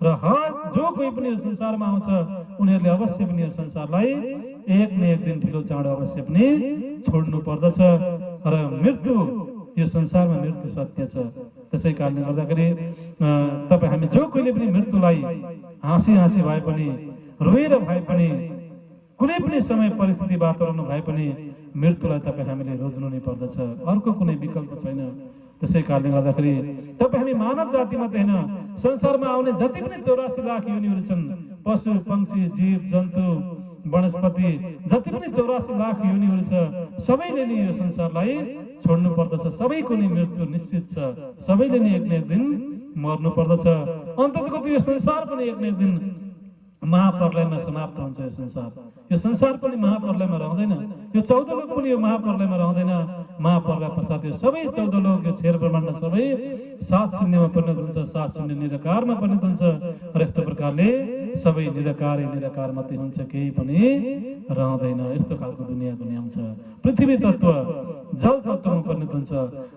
र हर जो कोही पनि यो संसारमा आउँछ उनीहरूले अवश्य पनि यो संसारलाई एक न एक दिन ढिलो चाँडो अवश्य पनि छोड्नु पर्दछ र मृत्यु, यो संसारमा मृत्यु सत्य छ। त्यसै कारणले गर्दाखेरि तपाईँ हामी जो कोहीले पनि मृत्युलाई हाँसी हाँसी भए पनि, रोएर भए पनि, कुनै पनि समय परिस्थिति वातावरण भए पनि मृत्युलाई तपाईँ हामीले रोज्नु नै पर्दछ, अर्को कुनै विकल्प छैन। त्यसै कारणले गर्दाखेरि तपाईँ हामी मानव जाति मात्रै होइन, संसारमा आउने जति पनि 84 लाख योनिहरू छन्, पशु पंक्षी जीव जन्तु वनस्पति जति पनि 84 लाख योनिहरू छ, सबैले नै यो संसारलाई छोड्नु पर्दछ। सबैको नै मृत्यु निश्चित छ, सबैले नै एक न एक दिन मर्नु पर्दछ। अन्ततको यो संसार पनि एक न एक दिन महाप्रलयमा समाप्त हुन्छ। यो संसार पनि महाप्रलयमा रहँदैन, यो 14 लोक पनि यो महाप्रलयमा रहँदैन। महाप्रलय पश्चात यो सबै 14 लोक, यो क्षेत्र ब्रह्माण्ड सबै 7 शून्यमा परिणत हुन्छ, 7 शून्य निराकारमा परिणत हुन्छ र यस्तो प्रकारले सबै निराकार मात्रै हुन्छ, केही पनि रहँदैन। यस्तो खालको दुनियाँको नियम छ। पृथ्वी तत्व जल तत्वमा परिणत हुन्छ,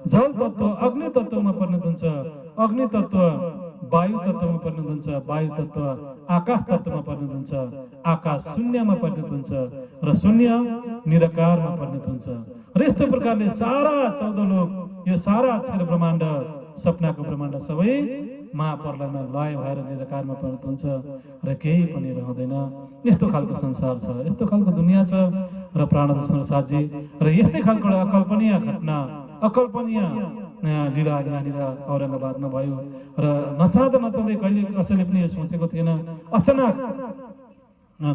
जल तत्व अग्नि तत्वमा परिणत हुन्छ, अग्नि तत्व वायु तत्वमा परिणत हुन्छ, वायु तत्व आकाश तत्वमा परिणत हुन्छ, आकाश शून्यमा परिणत हुन्छ र शून्य निराकारमा परिणत हुन्छ। र यस्तो प्रकारले सारा 14 लोक, यो सारा क्षेत्र ब्रह्माण्ड, सपनाको ब्रह्माण्ड सबै महाप्रलयमा लय भएर निराकारमा परिणत हुन्छ र केही पनि रहँदैन। यस्तो खालको संसार छ, यस्तो खालको दुनियाँ छ र प्राणदर्शन साथी र यस्तै खालको अकल्पनीय घटना, अकल्पनीय लीला यहाँनिर औरंगाबादमा भयो र नचाँदै कहिले कसैले पनि यो सोचेको थिएन। अचानक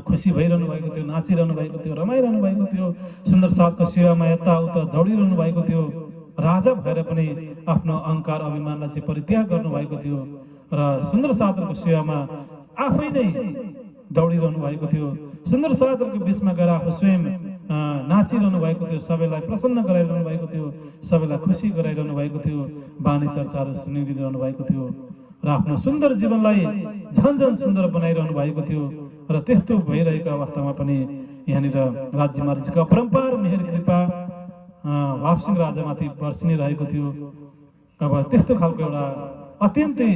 खुसी भइरहनु भएको थियो, नाचिरहनु भएको थियो, रमाइरहनु भएको थियो, सुन्दर साथको सेवामा यताउता दौडिरहनु भएको थियो, राजा भएर पनि आफ्नो अहंकार अभिमानलाई चाहिँ परित्याग गर्नुभएको थियो र सुन्दर साथको सेवामा आफै नै दौडिरहनु भएको थियो। सुन्दर साथको बीचमा गएर आफू स्वयं नाचिरहनु भएको थियो, सबैलाई प्रसन्न गराइरहनु भएको थियो, सबैलाई खुसी गराइरहनु भएको थियो, बानी चर्चाहरू सुनिरहनु भएको थियो र आफ्नो सुन्दर जीवनलाई झन झन सुन्दर बनाइरहनु भएको थियो। र त्यस्तो भइरहेको अवस्थामा पनि यहाँनिर राज्य महाराजको अपरम्पार मेहर कृपा भापसिंह राजामाथि बर्सिने रहेको थियो। अब त्यस्तो खालको एउटा अत्यन्तै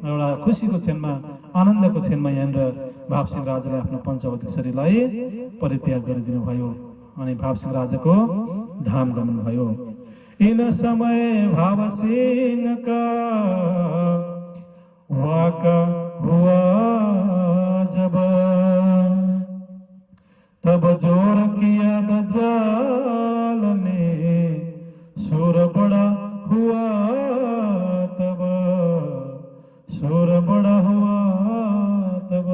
एउटा खुसीको क्षणमा, आनन्दको क्षणमा यहाँनिर भापसिंह राजाले आफ्नो पञ्चवटी शरीरलाई परित्याग गरिदिनु भयो अनि भापसिंह राजाको धाम गमन भयो। इन समय भावसिंह का वाका हुआ जब, तब जोर किया दज्जाल ने, शोर बड़ा हुआ तब, शोर बड़ा हुआ तब।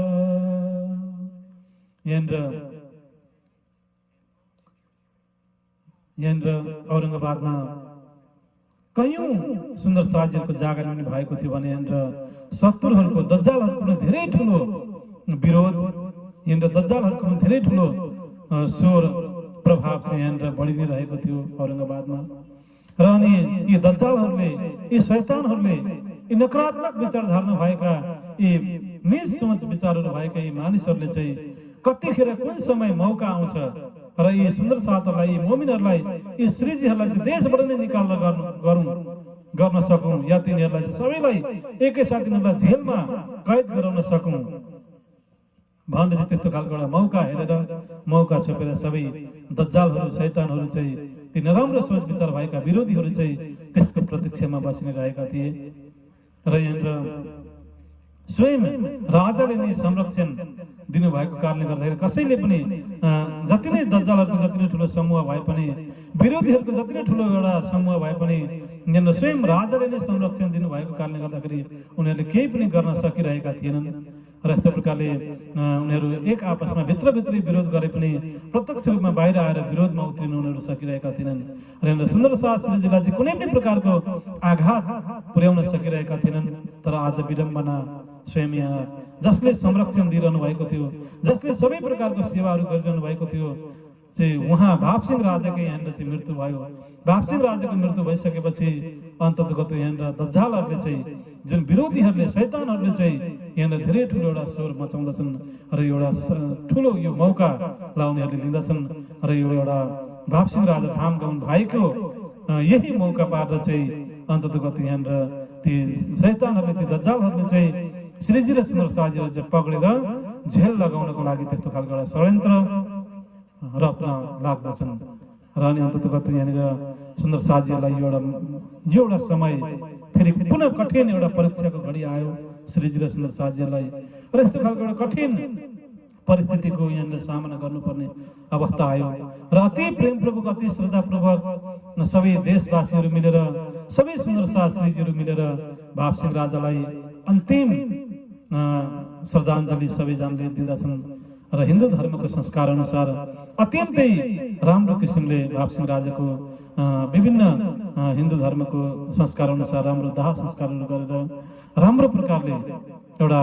यहाँनिर औरंगाबादमा कयौं सुन्दर साजीहरूको जागरण पनि भएको थियो भने यहाँनिर शत्रुहरूको दज्जालहरूको पनि धेरै ठुलो विरोध, यहाँनिर दज्जालहरूको पनि धेरै ठुलो स्वर प्रभाव चाहिँ यहाँनिर बढी नै रहेको थियो औरंगाबादमा। र अनि यी दज्जालहरूले, यी शैतानहरूले, यी नकारात्मक विचारधारणा भएका, यी निज सोच विचारहरू भएका यी मानिसहरूले चाहिँ कतिखेर कुन समय मौका आउँछ र यी सुन्दर साथहरूलाई, यी मोमिनहरूलाई, यी श्रीजीहरूलाई चाहिँ देशबाट नै निकाल्न गर्न सकौँ, या तिनीहरूलाई चाहिँ सबैलाई एकैसाथ तिनीहरूलाई जेलमा कैद गराउन सकौँ भनेर चाहिँ त्यस्तो खालको एउटा मौका हेरेर, मौका छोपेर सबै दज्जालहरू, शैतानहरू चाहिँ ती नराम्रो सोच विचार भएका विरोधीहरू चाहिँ त्यसको प्रतीक्षामा बसिने रहेका थिए। र यहाँनिर स्वयं राजाले नै संरक्षण दिनुभएको कारणले गर्दाखेरि कसैले पनि जति नै दज्जालहरूको जति नै ठुलो समूह भए पनि, विरोधीहरूको जति नै ठुलो एउटा समूह भए पनि, यहाँनिर स्वयं राजाले नै संरक्षण दिनुभएको कारणले गर्दाखेरि उनीहरूले केही पनि गर्न सकिरहेका थिएनन्। र यस्तो प्रकारले उनीहरू एक आपसमा भित्रभित्रै विरोध गरे पनि प्रत्यक्ष रूपमा बाहिर आएर विरोधमा उत्रिन उनीहरू सकिरहेका थिएनन्। र यहाँनिर सुन्दर शास्त्रीजीलाई चाहिँ कुनै पनि प्रकारको आघात पुर्याउन सकिरहेका थिएनन्। तर आज विडम्बना स्वयं यहाँ जसले संरक्षण दिइरहनु भएको थियो, जसले सबै प्रकारको सेवाहरू गरिरहनु भएको थियो चाहिँ उहाँ भापसिंह राजाकै यहाँनिर चाहिँ मृत्यु भयो। भापसिंह राजाको मृत्यु भइसकेपछि अन्ततगत यहाँनिर दज्जालहरूले चाहिँ, जुन विरोधीहरूले, शैतानहरूले चाहिँ यहाँनिर धेरै ठुलो एउटा स्वर मचाउँदछन् र एउटा ठुलो यो मौकालाई उनीहरूले लिँदछन्। र यो एउटा भापसिंह राजा धाम गमन भएको यही मौका पाएर चाहिँ अन्ततगत यहाँनिर ती शैतानहरूले, ती दज्जालहरूले चाहिँ श्रीजी र सुन्दर साजीलाई चाहिँ पक्रेर झेल लगाउनको लागि त्यस्तो खालको एउटा षड्यन्त्र रचना लाग्दछन्। र अनि अन्ततगत यहाँनिर सुन्दर साजीलाई यो एउटा समय फेरि पुनः कठिन एउटा परीक्षाको घडी आयो श्रीजी र सुन्दर साजीलाई। र यस्तो खालको एउटा कठिन परिस्थितिको यहाँनिर सामना गर्नुपर्ने अवस्था आयो। र अति प्रेमपूर्वक, अति श्रद्धापूर्वक सबै देशवासीहरू मिलेर, सबै सुन्दर श्रीजीहरू मिलेर भापसिंह राजालाई अन्तिम श्रद्धाञ्जली सबैजनाले दिँदछन्। र हिन्दू धर्मको संस्कार अनुसार अत्यन्तै राम्रो किसिमले भापसिंह राजाको विभिन्न हिन्दू धर्मको संस्कार अनुसार राम्रो दाह संस्कारहरू गरेर राम्रो प्रकारले एउटा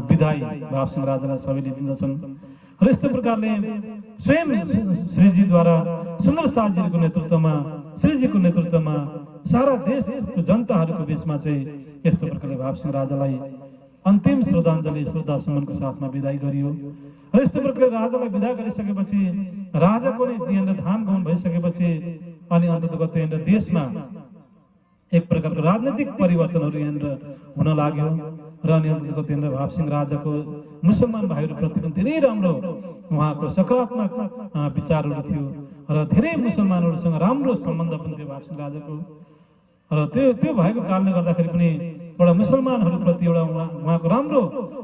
विदाई भापसिंह राजालाई सबैले दिँदछन्। र यस्तो प्रकारले स्वयं श्रीजीद्वारा सुन्दर साजीहरूको नेतृत्वमा, श्रीजीको नेतृत्वमा सारा देशको जनताहरूको बिचमा चाहिँ यस्तो प्रकारले भापसिंह राजालाई अन्तिम श्रद्धाञ्जली, श्रद्धासुमनको साथमा विदाई गरियो। र यस्तो प्रकारले राजालाई विदा गरिसकेपछि, राजाको नै यहाँनिर धाम गमन भइसकेपछि अनि अन्ततगत यहाँनिर देशमा एक प्रकारको राजनीतिक परिवर्तनहरू यहाँनिर हुन लाग्यो। र अनि अन्ततगत यहाँनिर भापसिंह राजाको मुसलमान भाइहरूप्रति पनि धेरै राम्रो उहाँको सकारात्मक विचारहरू थियो र धेरै मुसलमानहरूसँग राम्रो सम्बन्ध पनि थियो भापसिंह राजाको। र त्यो भएको कारणले गर्दाखेरि पनि एउटा मुसलमानहरूप्रति एउटा उहाँको राम्रो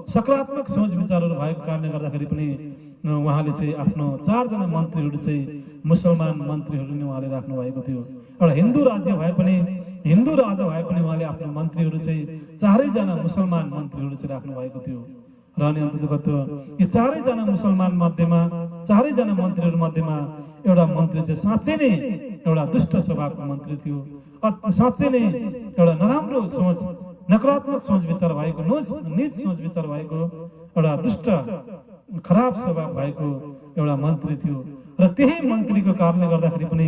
सकारात्मक सोच विचारहरू भएको कारणले गर्दाखेरि पनि उहाँले चाहिँ आफ्नो 4 जना मन्त्रीहरू चाहिँ मुसलमान मन्त्रीहरू नै उहाँले राख्नु भएको थियो। एउटा हिन्दू राज्य भए पनि, हिन्दू राजा भए पनि उहाँले आफ्नो मन्त्रीहरू चाहिँ 4 जना मुसलमान मन्त्रीहरू चाहिँ राख्नु भएको थियो। र अनि अन्ततगत यी 4 जना मुसलमान मध्येमा, 4 जना मन्त्रीहरू मध्येमा एउटा मन्त्री चाहिँ साँच्चै नै एउटा दुष्ट स्वभावको मन्त्री थियो। साँच्चै नै एउटा नराम्रो सोच, नकारात्मक सोच विचार भएको, नीच सोच विचार भएको, एउटा दुष्ट खराब स्वभाव भएको एउटा मन्त्री थियो। र त्यही मन्त्रीको कारणले गर्दाखेरि पनि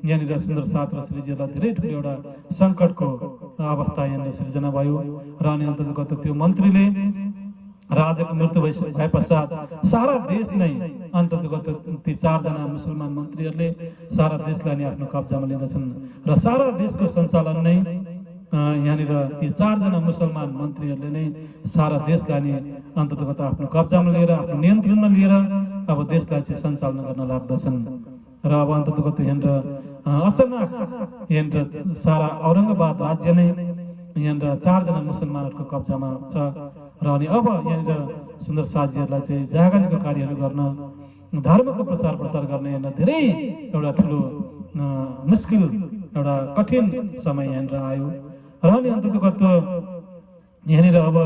यहाँनिर सुन्दर साथ र श्रीजीलाई धेरै ठुलो एउटा सङ्कटको अवस्था यहाँनिर सृजना भयो। र अनि अन्तर्गत त्यो मन्त्रीले राजाको मृत्यु भए पश्चात सारा देश नै अन्तर्गत ती 4 जना मुसलमान मन्त्रीहरूले सारा देशलाई नै आफ्नो कब्जामा लिँदछन्। र सारा देशको सञ्चालन नै यहाँनिर यी 4 जना मुसलमान मन्त्रीहरूले नै सारा देशलाई नै अन्ततगत आफ्नो कब्जामा लिएर, आफ्नो नियन्त्रणमा लिएर अब देशलाई चाहिँ सञ्चालन गर्न लाग्दछन्। र अब अन्ततगत यहाँनिर अचानक यहाँनिर सारा औरङ्गाबाद राज्य नै यहाँनिर 4 जना मुसलमानहरूको कब्जामा छ। र अनि अब यहाँनिर सुन्दर साजीहरूलाई चाहिँ जागरणको कार्यहरू गर्न, धर्मको प्रचार प्रसार गर्ने यहाँनिर धेरै एउटा ठुलो मुस्किल, एउटा कठिन समय यहाँनिर आयो। र अनि अन्ततगत यहाँनिर अब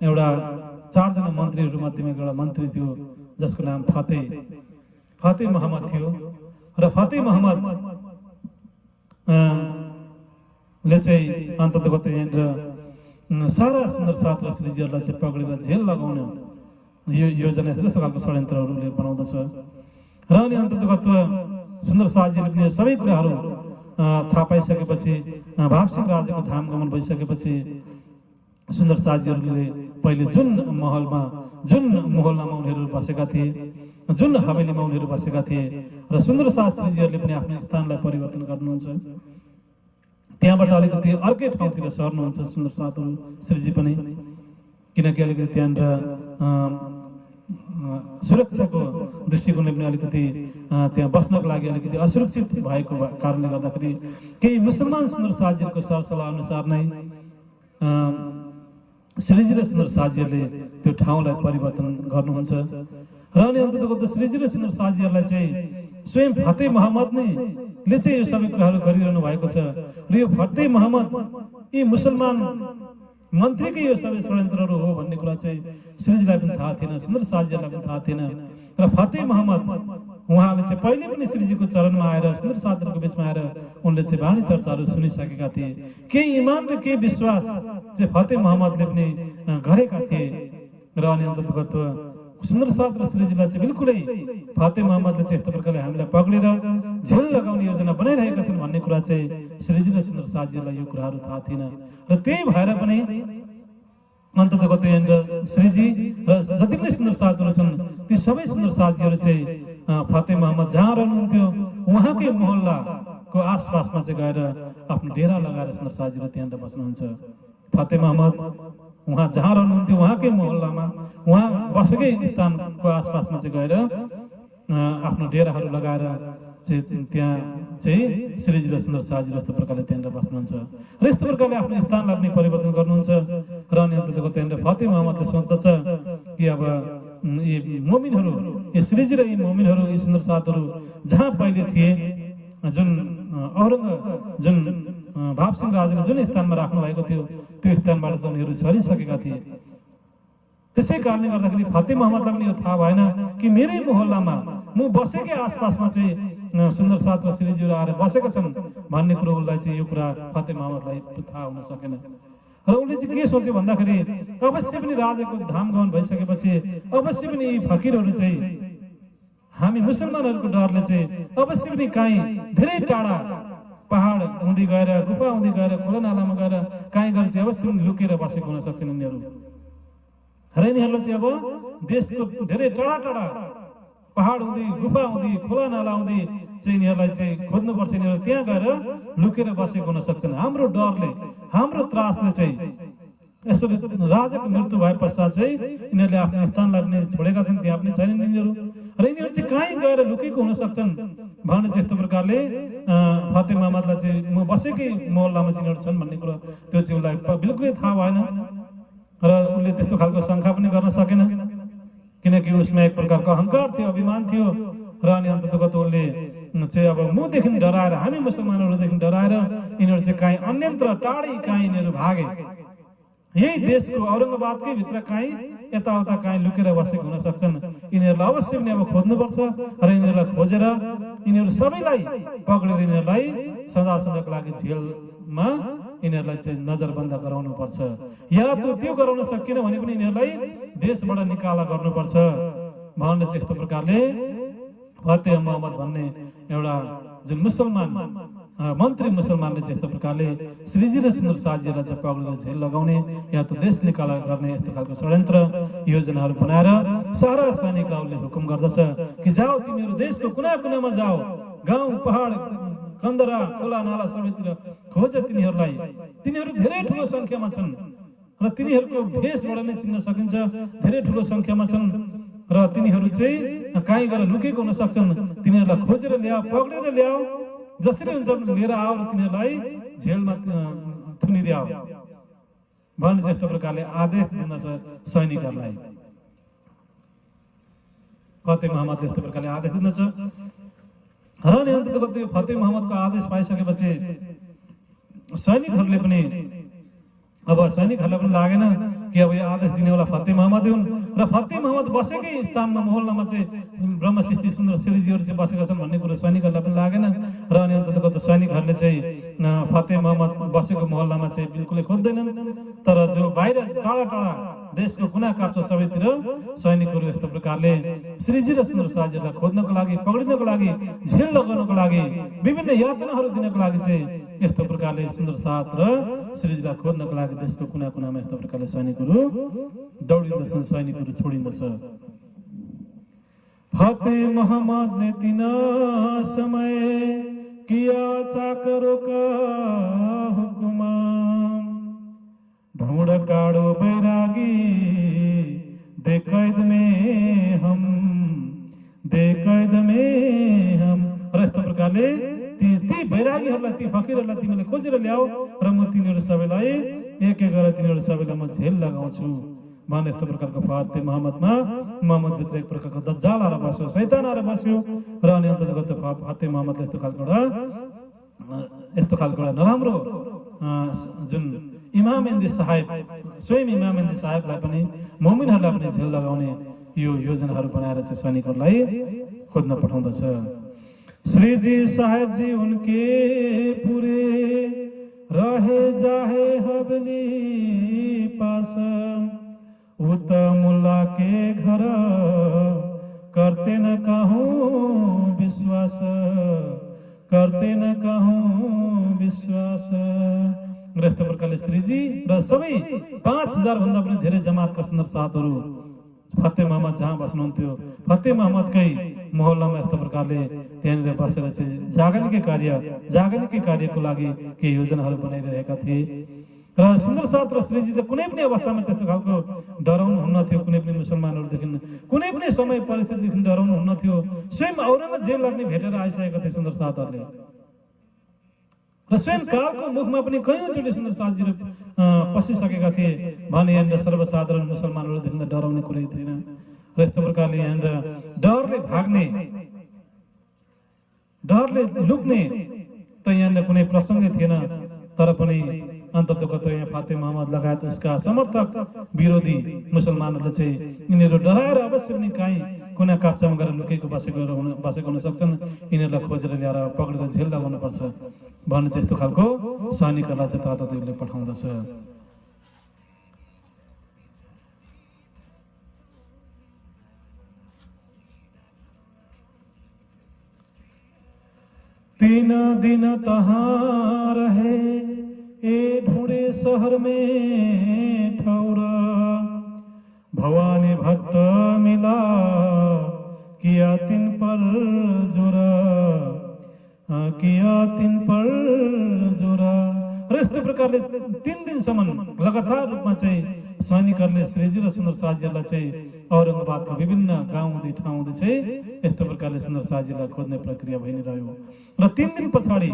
एउटा 4 जना मन्त्रीहरू मध्येमा एउटा मन्त्री थियो जसको नाम फतेह मोहम्मद थियो। र फतेह मोहम्मद ले चाहिँ अन्ततगत यहाँनिर सारा सुन्दर साथ र श्रीजीहरूलाई चाहिँ पक्रेर झेल लगाउने यो योजना यस्तो खालको षड्यन्त्रहरूले बनाउँदछ। र अनि अन्ततगत सुन्दर साजीले पनि सबै कुराहरू थाहा पाइसकेपछि, भापसिंह राजाको धाम गमन भइसकेपछि सुन्दर साजीहरूले पहिले जुन मोहल्लामा उनीहरू बसेका थिए जुन हवेलीमा उनीहरू बसेका थिए र सुन्दर साथ श्रीजीहरूले पनि आफ्नो स्थानलाई परिवर्तन गर्नुहुन्छ। त्यहाँबाट अलिकति अर्कै ठाउँतिर सर्नुहुन्छ सुन्दर साथहरू श्रीजी पनि, किनकि अलिकति त्यहाँनिर सुरक्षाको दृष्टिकोणले पनि अलिकति त्यहाँ बस्नको लागि अलिकति असुरक्षित भएको कारणले गर्दाखेरि केही मुसलमान सुन्दर साथीहरूको सरसल्लाह अनुसार नै श्रीजी र सुन्दर साथीहरूले त्यो ठाउँलाई परिवर्तन गर्नुहुन्छ। र अनि अन्ततको श्रीजी र सुन्दर साथीहरूलाई चाहिँ स्वयं फतेह मोहम्मद नै चाहिँ यो सबै कुराहरू गरिरहनु भएको छ र यो फतेह मोहम्मद यी मुसलमान मन्त्रीकै यो सबै षड्यन्त्रहरू हो भन्ने कुरा चाहिँ श्रीजीलाई पनि थाहा थिएन, सुन्दर साथीहरूलाई पनि थाहा थिएन। र फतेह मोहम्मद उहाँले चाहिँ पहिले पनि श्रीजीको चरणमा आएर सुन्दर साथीहरूको बिचमा आएर उनले चाहिँ वाणी चर्चाहरू सुनिसकेका थिए। केही इमान र केही विश्वास चाहिँ फतेह मोहम्मदले पनि गरेका थिए। र अनि अन्ततको सुन्दर साथ र श्रीजीलाई चाहिँ बिल्कुलै फतेह मोहम्मदले चाहिँ यस्तो प्रकारले हामीलाई पक्रेर झेल लगाउने योजना बनाइरहेका छन् भन्ने कुरा चाहिँ श्रीजी र सुन्दर साथीहरूलाई यो कुराहरू थाहा थिएन। र त्यही भएर पनि अन्ततको यहाँनिर श्रीजी र जति पनि सुन्दर साथीहरू छन् ती सबै सुन्दर साथीहरू चाहिँ फतेह मोहम्मद जहाँ रहनुहुन्थ्यो उहाँकै मोहल्लाको आसपासमा चाहिँ गएर आफ्नो डेरा लगाएर सुन्दर साथीहरू त्यहाँनिर बस्नुहुन्छ। फतेह मोहम्मद उहाँ जहाँ रहनुहुन्थ्यो उहाँकै मोहल्लामा उहाँ बसेकै स्थानको आसपासमा चाहिँ गएर आफ्नो डेराहरू लगाएर चाहिँ त्यहाँ चाहिँ श्रीजी र सुन्दर साथीहरू यस्तो प्रकारले त्यहाँनिर बस्नुहुन्छ र यस्तो प्रकारले आफ्नो स्थानलाई पनि परिवर्तन गर्नुहुन्छ। र अनि अन्ततको त्यहाँनिर फतेह मोहम्मदले सोध्दछ कि अब यी मोमिनहरू, यी श्रीजी र यी मोमिनहरू, यी सुन्दर साथीहरू जहाँ पहिले थिए, जुन जुन भापसिंह राजाले जुन स्थानमा राख्नु भएको थियो त्यो स्थानबाट त उनीहरू सरिसकेका थिए। त्यसै कारणले गर्दाखेरि फतेह मोहम्मदलाई पनि यो थाहा भएन कि मेरै मोहल्लामा म बसेकै आसपासमा चाहिँ सुन्दर साथ र श्रीजीहरू आएर बसेका छन् भन्ने कुरो उसलाई चाहिँ यो कुरा फतेह मोहम्मदलाई थाहा हुन सकेन। र उसले चाहिँ के सोच्यो भन्दाखेरि अवश्य पनि राजाको धाम गमन भइसकेपछि अवश्य पनि यी फकिरहरू चाहिँ हामी मुसलमानहरूको डरले चाहिँ अवश्य पनि काहीँ धेरै टाढा पहाड हुँदै गएर गुफा हुँदै गएर खोला नालामा गएर काहीँ गएर चाहिँ अवश्य पनि लुकेर बसेको हुन सक्छन् यिनीहरू। र यिनीहरूलाई चाहिँ अब देशको धेरै टाढा टाढा पहाड हुँदै गुफा हुँदै खोला नाला हुँदै चाहिँ यिनीहरूलाई चाहिँ खोज्नुपर्छ, यिनीहरू त्यहाँ गएर लुकेर बसेको हुन सक्छन्। हाम्रो डरले, हाम्रो त्रासले चाहिँ यसरी राजाको मृत्यु भए पश्चात चाहिँ यिनीहरूले आफ्नो स्थानलाई पनि छोडेका छन्, त्यहाँ पनि छैनन् यिनीहरू। र यिनीहरू चाहिँ कहीँ गएर लुकेको हुन सक्छन् भनेर चाहिँ यस्तो प्रकारले फतेह मोहम्मदलाई चाहिँ म बसेकै मोहल्लामा चाहिँ यिनीहरू छन् भन्ने कुरो त्यो चाहिँ उसलाई बिल्कुलै थाहा भएन। र उसले त्यस्तो खालको शङ्का पनि गर्न सकेन, किनकि उसमा एक प्रकारको अहङ्कार थियो, अभिमान थियो। र अनि अन्ततगत उसले चाहिँ अब मदेखि डराएर, हामी मुसलमानहरूदेखि डराएर यिनीहरू चाहिँ काहीँ अन्यत्र टाढै काहीँ यिनीहरू भागे, यही देशको औरङ्गाबादकै भित्र काहीँ यताउता काहीँ लुकेर बसेको हुन सक्छन्। यिनीहरूलाई अवश्य पनि अब खोज्नुपर्छ र यिनीहरूलाई खोजेर यिनीहरू सबैलाई पक्रेर यिनीहरूलाई सदा सदाको लागि जेलमा यिनीहरूलाई चाहिँ नजरबन्द गराउनु पर्छ, या त्यो गराउन सकिएन भने पनि यिनीहरूलाई देशबाट निकाला गर्नुपर्छ भनेर चाहिँ यस्तो प्रकारले फतेह मोहम्मद भन्ने एउटा जुन मुसलमान मन्त्री मुसलमानले चाहिँ यस्तो प्रकारले श्रीजी र सुन्दर साथीहरूलाई चाहिँ पक्रेर जेल लगाउने या त देश निकाला गर्ने यस्तो खालको षड्यन्त्र योजनाहरू बनाएर सारा सैनिकलाई उसले हुकुम गर्दछ कि जाऊ तिमीहरू देशको कुना कुनामा जाऊ, गाउँ पहाड कन्दरा खोला नाला सबैतिर खोज तिनीहरूलाई। तिनीहरू धेरै ठुलो संख्यामा छन् र तिनीहरूको भेषबाट नै चिन्न सकिन्छ, धेरै ठुलो संख्यामा छन् र तिनीहरू चाहिँ काहीँ गएर लुकेको हुन सक्छन्। तिनीहरूलाई खोजेर ल्याऊ, पक्रेर ल्याऊ, जसरी हुन्छ लिएर आऊ र तिनीहरूलाई जेलमा थुनिदियाऊ भन्ने यस्तो प्रकारले आदेश दिँदछ सैनिकहरूलाई। फतेह मोहम्मदले यस्तो प्रकारले आदेश दिँदछ। र अनि अन्ततको त्यो फतेह मोहम्मदको आदेश पाइसकेपछि सैनिकहरूले पनि लागेन कि अब यो आदेश दिनेवाला फतेह मोहम्मद हुन् र फतेह मोहम्मद बसेकै स्थानमा मोहल्लामा चाहिँ ब्रह्मसृष्टि सुन्दर श्रीजीहरू चाहिँ बसेका छन् भन्ने कुरो सैनिकहरूलाई पनि लागेन। र अनि अन्ततको त सैनिकहरूले चाहिँ फतेह मोहम्मद बसेको मोहल्लामा चाहिँ बिल्कुलै खोज्दैनन्, तर जो बाहिर टाढा टाढा देशको कुना काप्चा सबैतिर सैनिकहरू यस्तो प्रकारले श्रीजी र सुन्दर साथीहरूलाई खोज्नको लागि, पक्रिनको लागि, जेल लगाउनको लागि, विभिन्न यातनाहरू दिनको लागि चाहिँ यस्तो प्रकारले सुन्दर साथ र श्रीजीलाई खोज्नको लागि देशको कुना कुनामा यस्तो प्रकारले सैनिकहरू दौडिँदछन्, सैनिकहरू छोडिँदछ। फते मोहम्मद ने तीन समय किया चाकरों का हुक्म, ढूंढ काढ़ो बैरागी दे कैद में हम, दे कैद में हम। र यस्तो प्रकारले ती बैरागीहरूलाई ती फकीरहरूलाई तिमीले खोजेर ल्याऊ र म तिनीहरू सबैलाई एक एक गरेर तिनीहरू सबैलाई म झेल लगाउँछु भने यस्तो प्रकारको फाते मोहम्मदमा मोहम्मदभित्र एक प्रकारको दज्जाल आएर बस्यो, शैतान आएर बस्यो र अनि अन्तर्गत फाते मोहम्मदले यस्तो खालको एउटा नराम्रो जुन इमाम इन्दी साहेब, स्वयं इमाम इन्दी साहेबलाई पनि मुमिनहरूलाई पनि झेल लगाउने यो योजनाहरू बनाएर चाहिँ सैनिकहरूलाई खोज्न पठाउँदछ। श्री जी साहेब जी उनके पूरे रहे जाहे हवेली पास, उत मुल्ला के घर करते न कहूँ विश्वास, करते न कहूँ विश्वास। र यस्तो प्रकारले श्रीजी र सबै 5000 भन्दा पनि धेरै जमातका सुन्दर साथहरू फते मोहम्मद जहाँ बस्नुहुन्थ्यो फते मोहम्मदकै मोहल्लामा यस्तो प्रकारले त्यहाँनिर बसेर चाहिँ जागरणकै कार्यको लागि केही योजनाहरू बनाइरहेका थिए। र सुन्दर साथ र श्रीजी त कुनै पनि अवस्थामा त्यस्तो खालको डराउनु हुन्न थियो, कुनै पनि मुसलमानहरूदेखि कुनै पनि समय परिस्थितिदेखि डराउनु हुन्न थियो। स्वयं औरङ्गजेब लाग्ने भेटेर आइसकेका थिए सुन्दर साथहरूले र स्वयं कालको मुखमा पनि कयौँचोटि सुन्दर साथजीहरू पसिसकेका थिए भने यहाँनिर सर्वसाधारण मुसलमानहरूदेखि डराउने कुरै थिएन। र यस्तो प्रकारले यहाँनिर डरले भाग्ने, डरले लुक्ने त यहाँनिर कुनै प्रसङ्गै थिएन। तर पनि अन्ततगत यहाँ फाते मोहम्मद लगायत उसका समर्थक विरोधी मुसलमानहरूले चाहिँ यिनीहरू डराएर अवश्य पनि काहीँ कुना काप्चामा गएर लुकेको बसेको हुन सक्छन्, यिनीहरूलाई खोजेर ल्याएर पक्रेर झेल लगाउनुपर्छ भन्ने चाहिँ यस्तो खालको सैनिकहरूलाई चाहिँ तातातैले पठाउँदछ। तीन दिन तहाँ रहे ए ढूंढे शहर में ठौर, भवानी भट्ट मिला किया तिन पर जोरा, किया तिन पर जोरा। र यस्तो प्रकारले 3 दिनसम्म लगातार रूपमा चाहिँ सैनिकहरूले श्रीजी र सुन्दर साथजीहरूलाई चाहिँ औरङ्गाबादका विभिन्न गाउँदै ठाउँदै चाहिँ यस्तो प्रकारले सुन्दर साथजीलाई खोज्ने प्रक्रिया भइ नै रह्यो। र 3 दिन पछाडि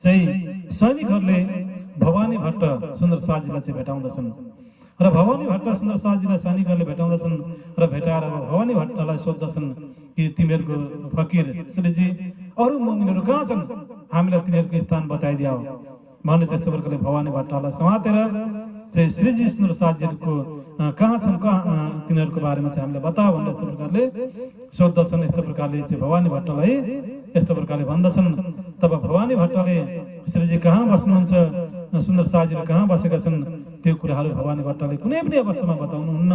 चाहिँ सैनिकहरूले भवानी भट्ट सुन्दर साथजीलाई चाहिँ भेटाउँदछन् र भवानी भट्ट सुन्दर साथजीलाई सैनिकहरूले भेटाउँदछन् र भेटाएर भवानी भट्टलाई सोध्दछन् कि तिमीहरूको फकीर श्रीजी अरू मुमिनहरू कहाँ छन्, हामीलाई तिनीहरूको स्थान बताइदियो भने यस्तो प्रकारले भवानी भट्टलाई समातेर चाहिँ श्रीजी सुन्दर साथजीहरूको कहाँ छन्, तिनीहरूको बारेमा चाहिँ हामीलाई बताऊ भनेर यस्तो प्रकारले सोध्दछन्। यस्तो प्रकारले चाहिँ भवानी भट्टलाई यस्तो प्रकारले भन्दछन्। तब भवानी भट्टले श्रीजी कहाँ बस्नुहुन्छ, सुन्दर साथजीहरू कहाँ बसेका छन्, त्यो कुराहरू भवानी भट्टले कुनै पनि अवस्थामा बताउनुहुन्न,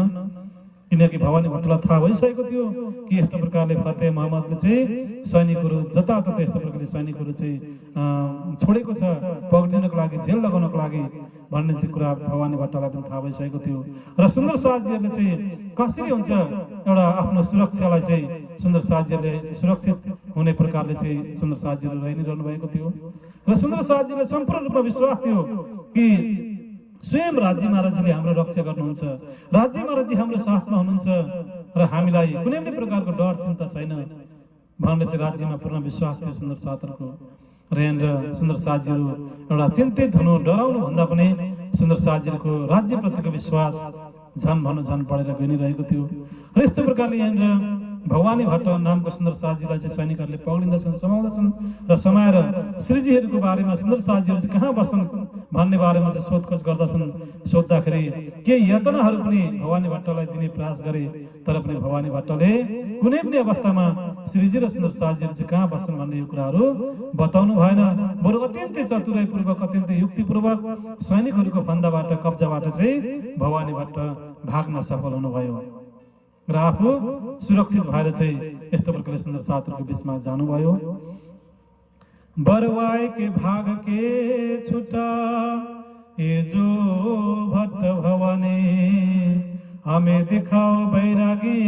किनकि भवानी भट्टलाई थाहा भइसकेको थियो कि यस्तो प्रकारले फते मोहम्मदले चाहिँ सैनिकहरू जताततै यस्तो प्रकारले सैनिकहरू चाहिँ छोडेको छ पक्रिनको लागि, झेल लगाउनको लागि भन्ने चाहिँ कुरा भवानी भट्टलाई पनि थाहा भइसकेको थियो। र सुन्दर साथजीहरूले चाहिँ कसरी हुन्छ एउटा आफ्नो सुरक्षालाई चाहिँ सुन्दर साथजीहरूले सुरक्षित हुने प्रकारले चाहिँ सुन्दर साथजीहरू रहि नै रहनु भएको थियो। र सुन्दर साथजीलाई सम्पूर्ण रूपमा विश्वास थियो कि स्वयं राज्य महाराजले हाम्रो रक्षा गर्नुहुन्छ, राज्य महाराजी हाम्रो साथमा हुनुहुन्छ र हामीलाई कुनै पनि प्रकारको डर चिन्ता छैन भन्ने चाहिँ राज्यमा पूर्ण विश्वास थियो सुन्दर साथहरूको। र यहाँनिर सुन्दर साथजीहरू एउटा चिन्तित हुनु, डराउनु भन्दा पनि सुन्दर साथजीहरूको राज्यप्रतिको विश्वास झन् बढेर गइ नै रहेको थियो। र यस्तो प्रकारले यहाँनिर भवानी भट्ट नामको सुन्दर साथजीलाई चाहिँ सैनिकहरूले पक्रिँदछन्, समाउँदछन् र समाएर श्रीजीहरूको बारेमा सुन्दर साथजीहरू चाहिँ कहाँ बस्छन् भन्ने बारेमा चाहिँ सोधखोज गर्दछन्। सोद्धाखेरि केही यातनाहरू पनि भवानी भट्टलाई दिने प्रयास गरे, तर पनि भवानी भट्टले कुनै पनि अवस्थामा श्रीजी र सुन्दर साथजीहरू चाहिँ कहाँ बस्छन् भन्ने यो कुराहरू बताउनु भएन। बरु अत्यन्तै चतुराईपूर्वक, अत्यन्तै युक्तिपूर्वक सैनिकहरूको फन्दाबाट, कब्जाबाट चाहिँ भवानी भट्ट भाग्न सफल हुनुभयो र आफू सुरक्षित भएर चाहिँ यस्तो प्रकारले सुन्दर साथहरूको बिचमा जानुभयो। बरवाए के भाग के छुटा ये जो भट्ट भवानी, हमें दिखाओ बैरागी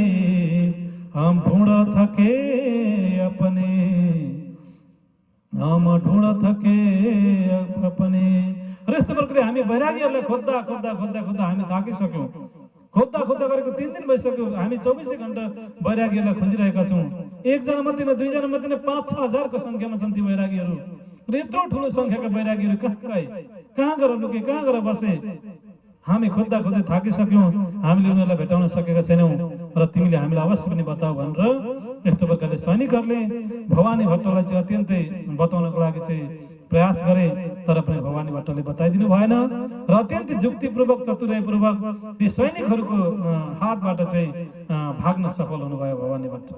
हम ढूंढ थके अपने, हम ढूंढ थके अपने। र यस्तो प्रकारले हामी वैरागीहरूलाई खोज्दा खोज्दा खोज्दा खोज्दा हामी थाकिसक्यौँ। खोज्दा खोज्दा गरेको 3 दिन भइसक्यो। हामी 24 घण्टा वैरागीहरूलाई खोजिरहेका छौँ। एकजना मात्रै न, दुईजना मात्रै न, 5-6 हजारको संख्यामा छन् ती वैरागीहरू। र यत्रो ठुलो संख्याका वैरागीहरू कहाँ गएर लुके, कहाँ गएर बसे? हामी खोज्दा खोज्दै थाकिसक्यौँ। हामीले उनीहरूलाई भेटाउन सकेका छैनौँ। र तिमीले हामीलाई अवश्य पनि बताऊ भनेर यस्तो प्रकारले सैनिकहरूले भवानी भट्टलाई चाहिँ अत्यन्तै बताउनको लागि चाहिँ प्रयास गरे। तर पनि भवानी भट्टले बताइदिनु भएन र अत्यन्तै जुक्तिपूर्वक चतुर्याइपूर्वक ती सैनिकहरूको हातबाट चाहिँ भाग्न सफल हुनुभयो भवानी भट्ट।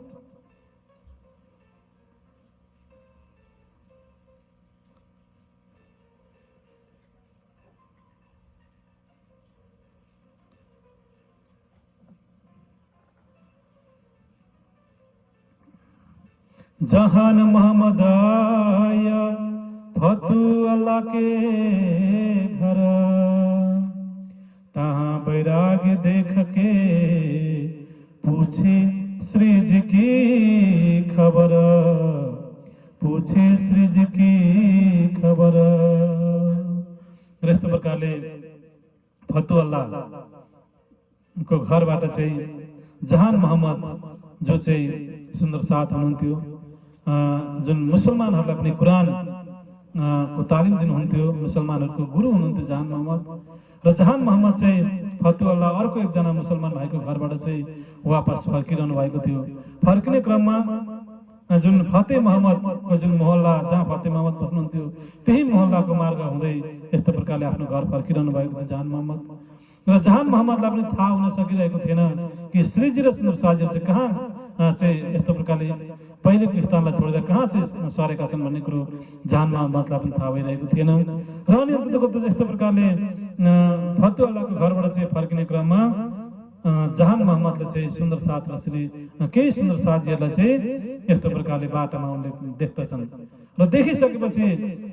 जहान मोहम्मद आया फतू अल्लाह के घर, तहाँ बैराग देख के पूछे श्री जी की खबर, पूछे श्री जी की खबर। यस्तो प्रकारले फतू अल्लाह को घरबाट चाहिँ जहान मोहम्मद जो चाहिँ सुन्दर साथ हुनुहुन्थ्यो, जुन मुसलमानहरूलाई पनि कुरान को तालिम दिनुहुन्थ्यो, मुसलमानहरूको गुरु हुनुहुन्थ्यो जहान मोहम्मद। र जहान मोहम्मद चाहिँ फतू अल्लाह अर्को एकजना मुसलमान भाइको घरबाट चाहिँ वापस फर्किरहनु भएको थियो। फर्किने क्रममा जुन फतेह मोहम्मदको जुन मोहल्ला, जहाँ फतेह मोहम्मद बस्नुहुन्थ्यो, त्यही मोहल्लाको मार्ग हुँदै यस्तो प्रकारले आफ्नो घर फर्किरहनु भएको थियो जहान मोहम्मद। र जहान मोहम्मदलाई पनि थाहा हुन सकिरहेको थिएन कि श्रीजी र सुन्दर साजीहरू चाहिँ कहाँ चाहिँ यस्तो प्रकारले पहिलेको स्थानलाई छोडेर कहाँ चाहिँ सरेका छन् भन्ने कुरो जहान मोहम्मदलाई पनि थाहा भइरहेको थिएन। र अनि अन्ततः यस्तो प्रकारले फतू अल्लाहको घरबाट चाहिँ फर्किने क्रममा जहान मोहम्मदले चाहिँ सुन्दर साथ र केही सुन्दर साथीहरूलाई चाहिँ यस्तो प्रकारले बाटोमा उनले देख्दछन्। र देखिसकेपछि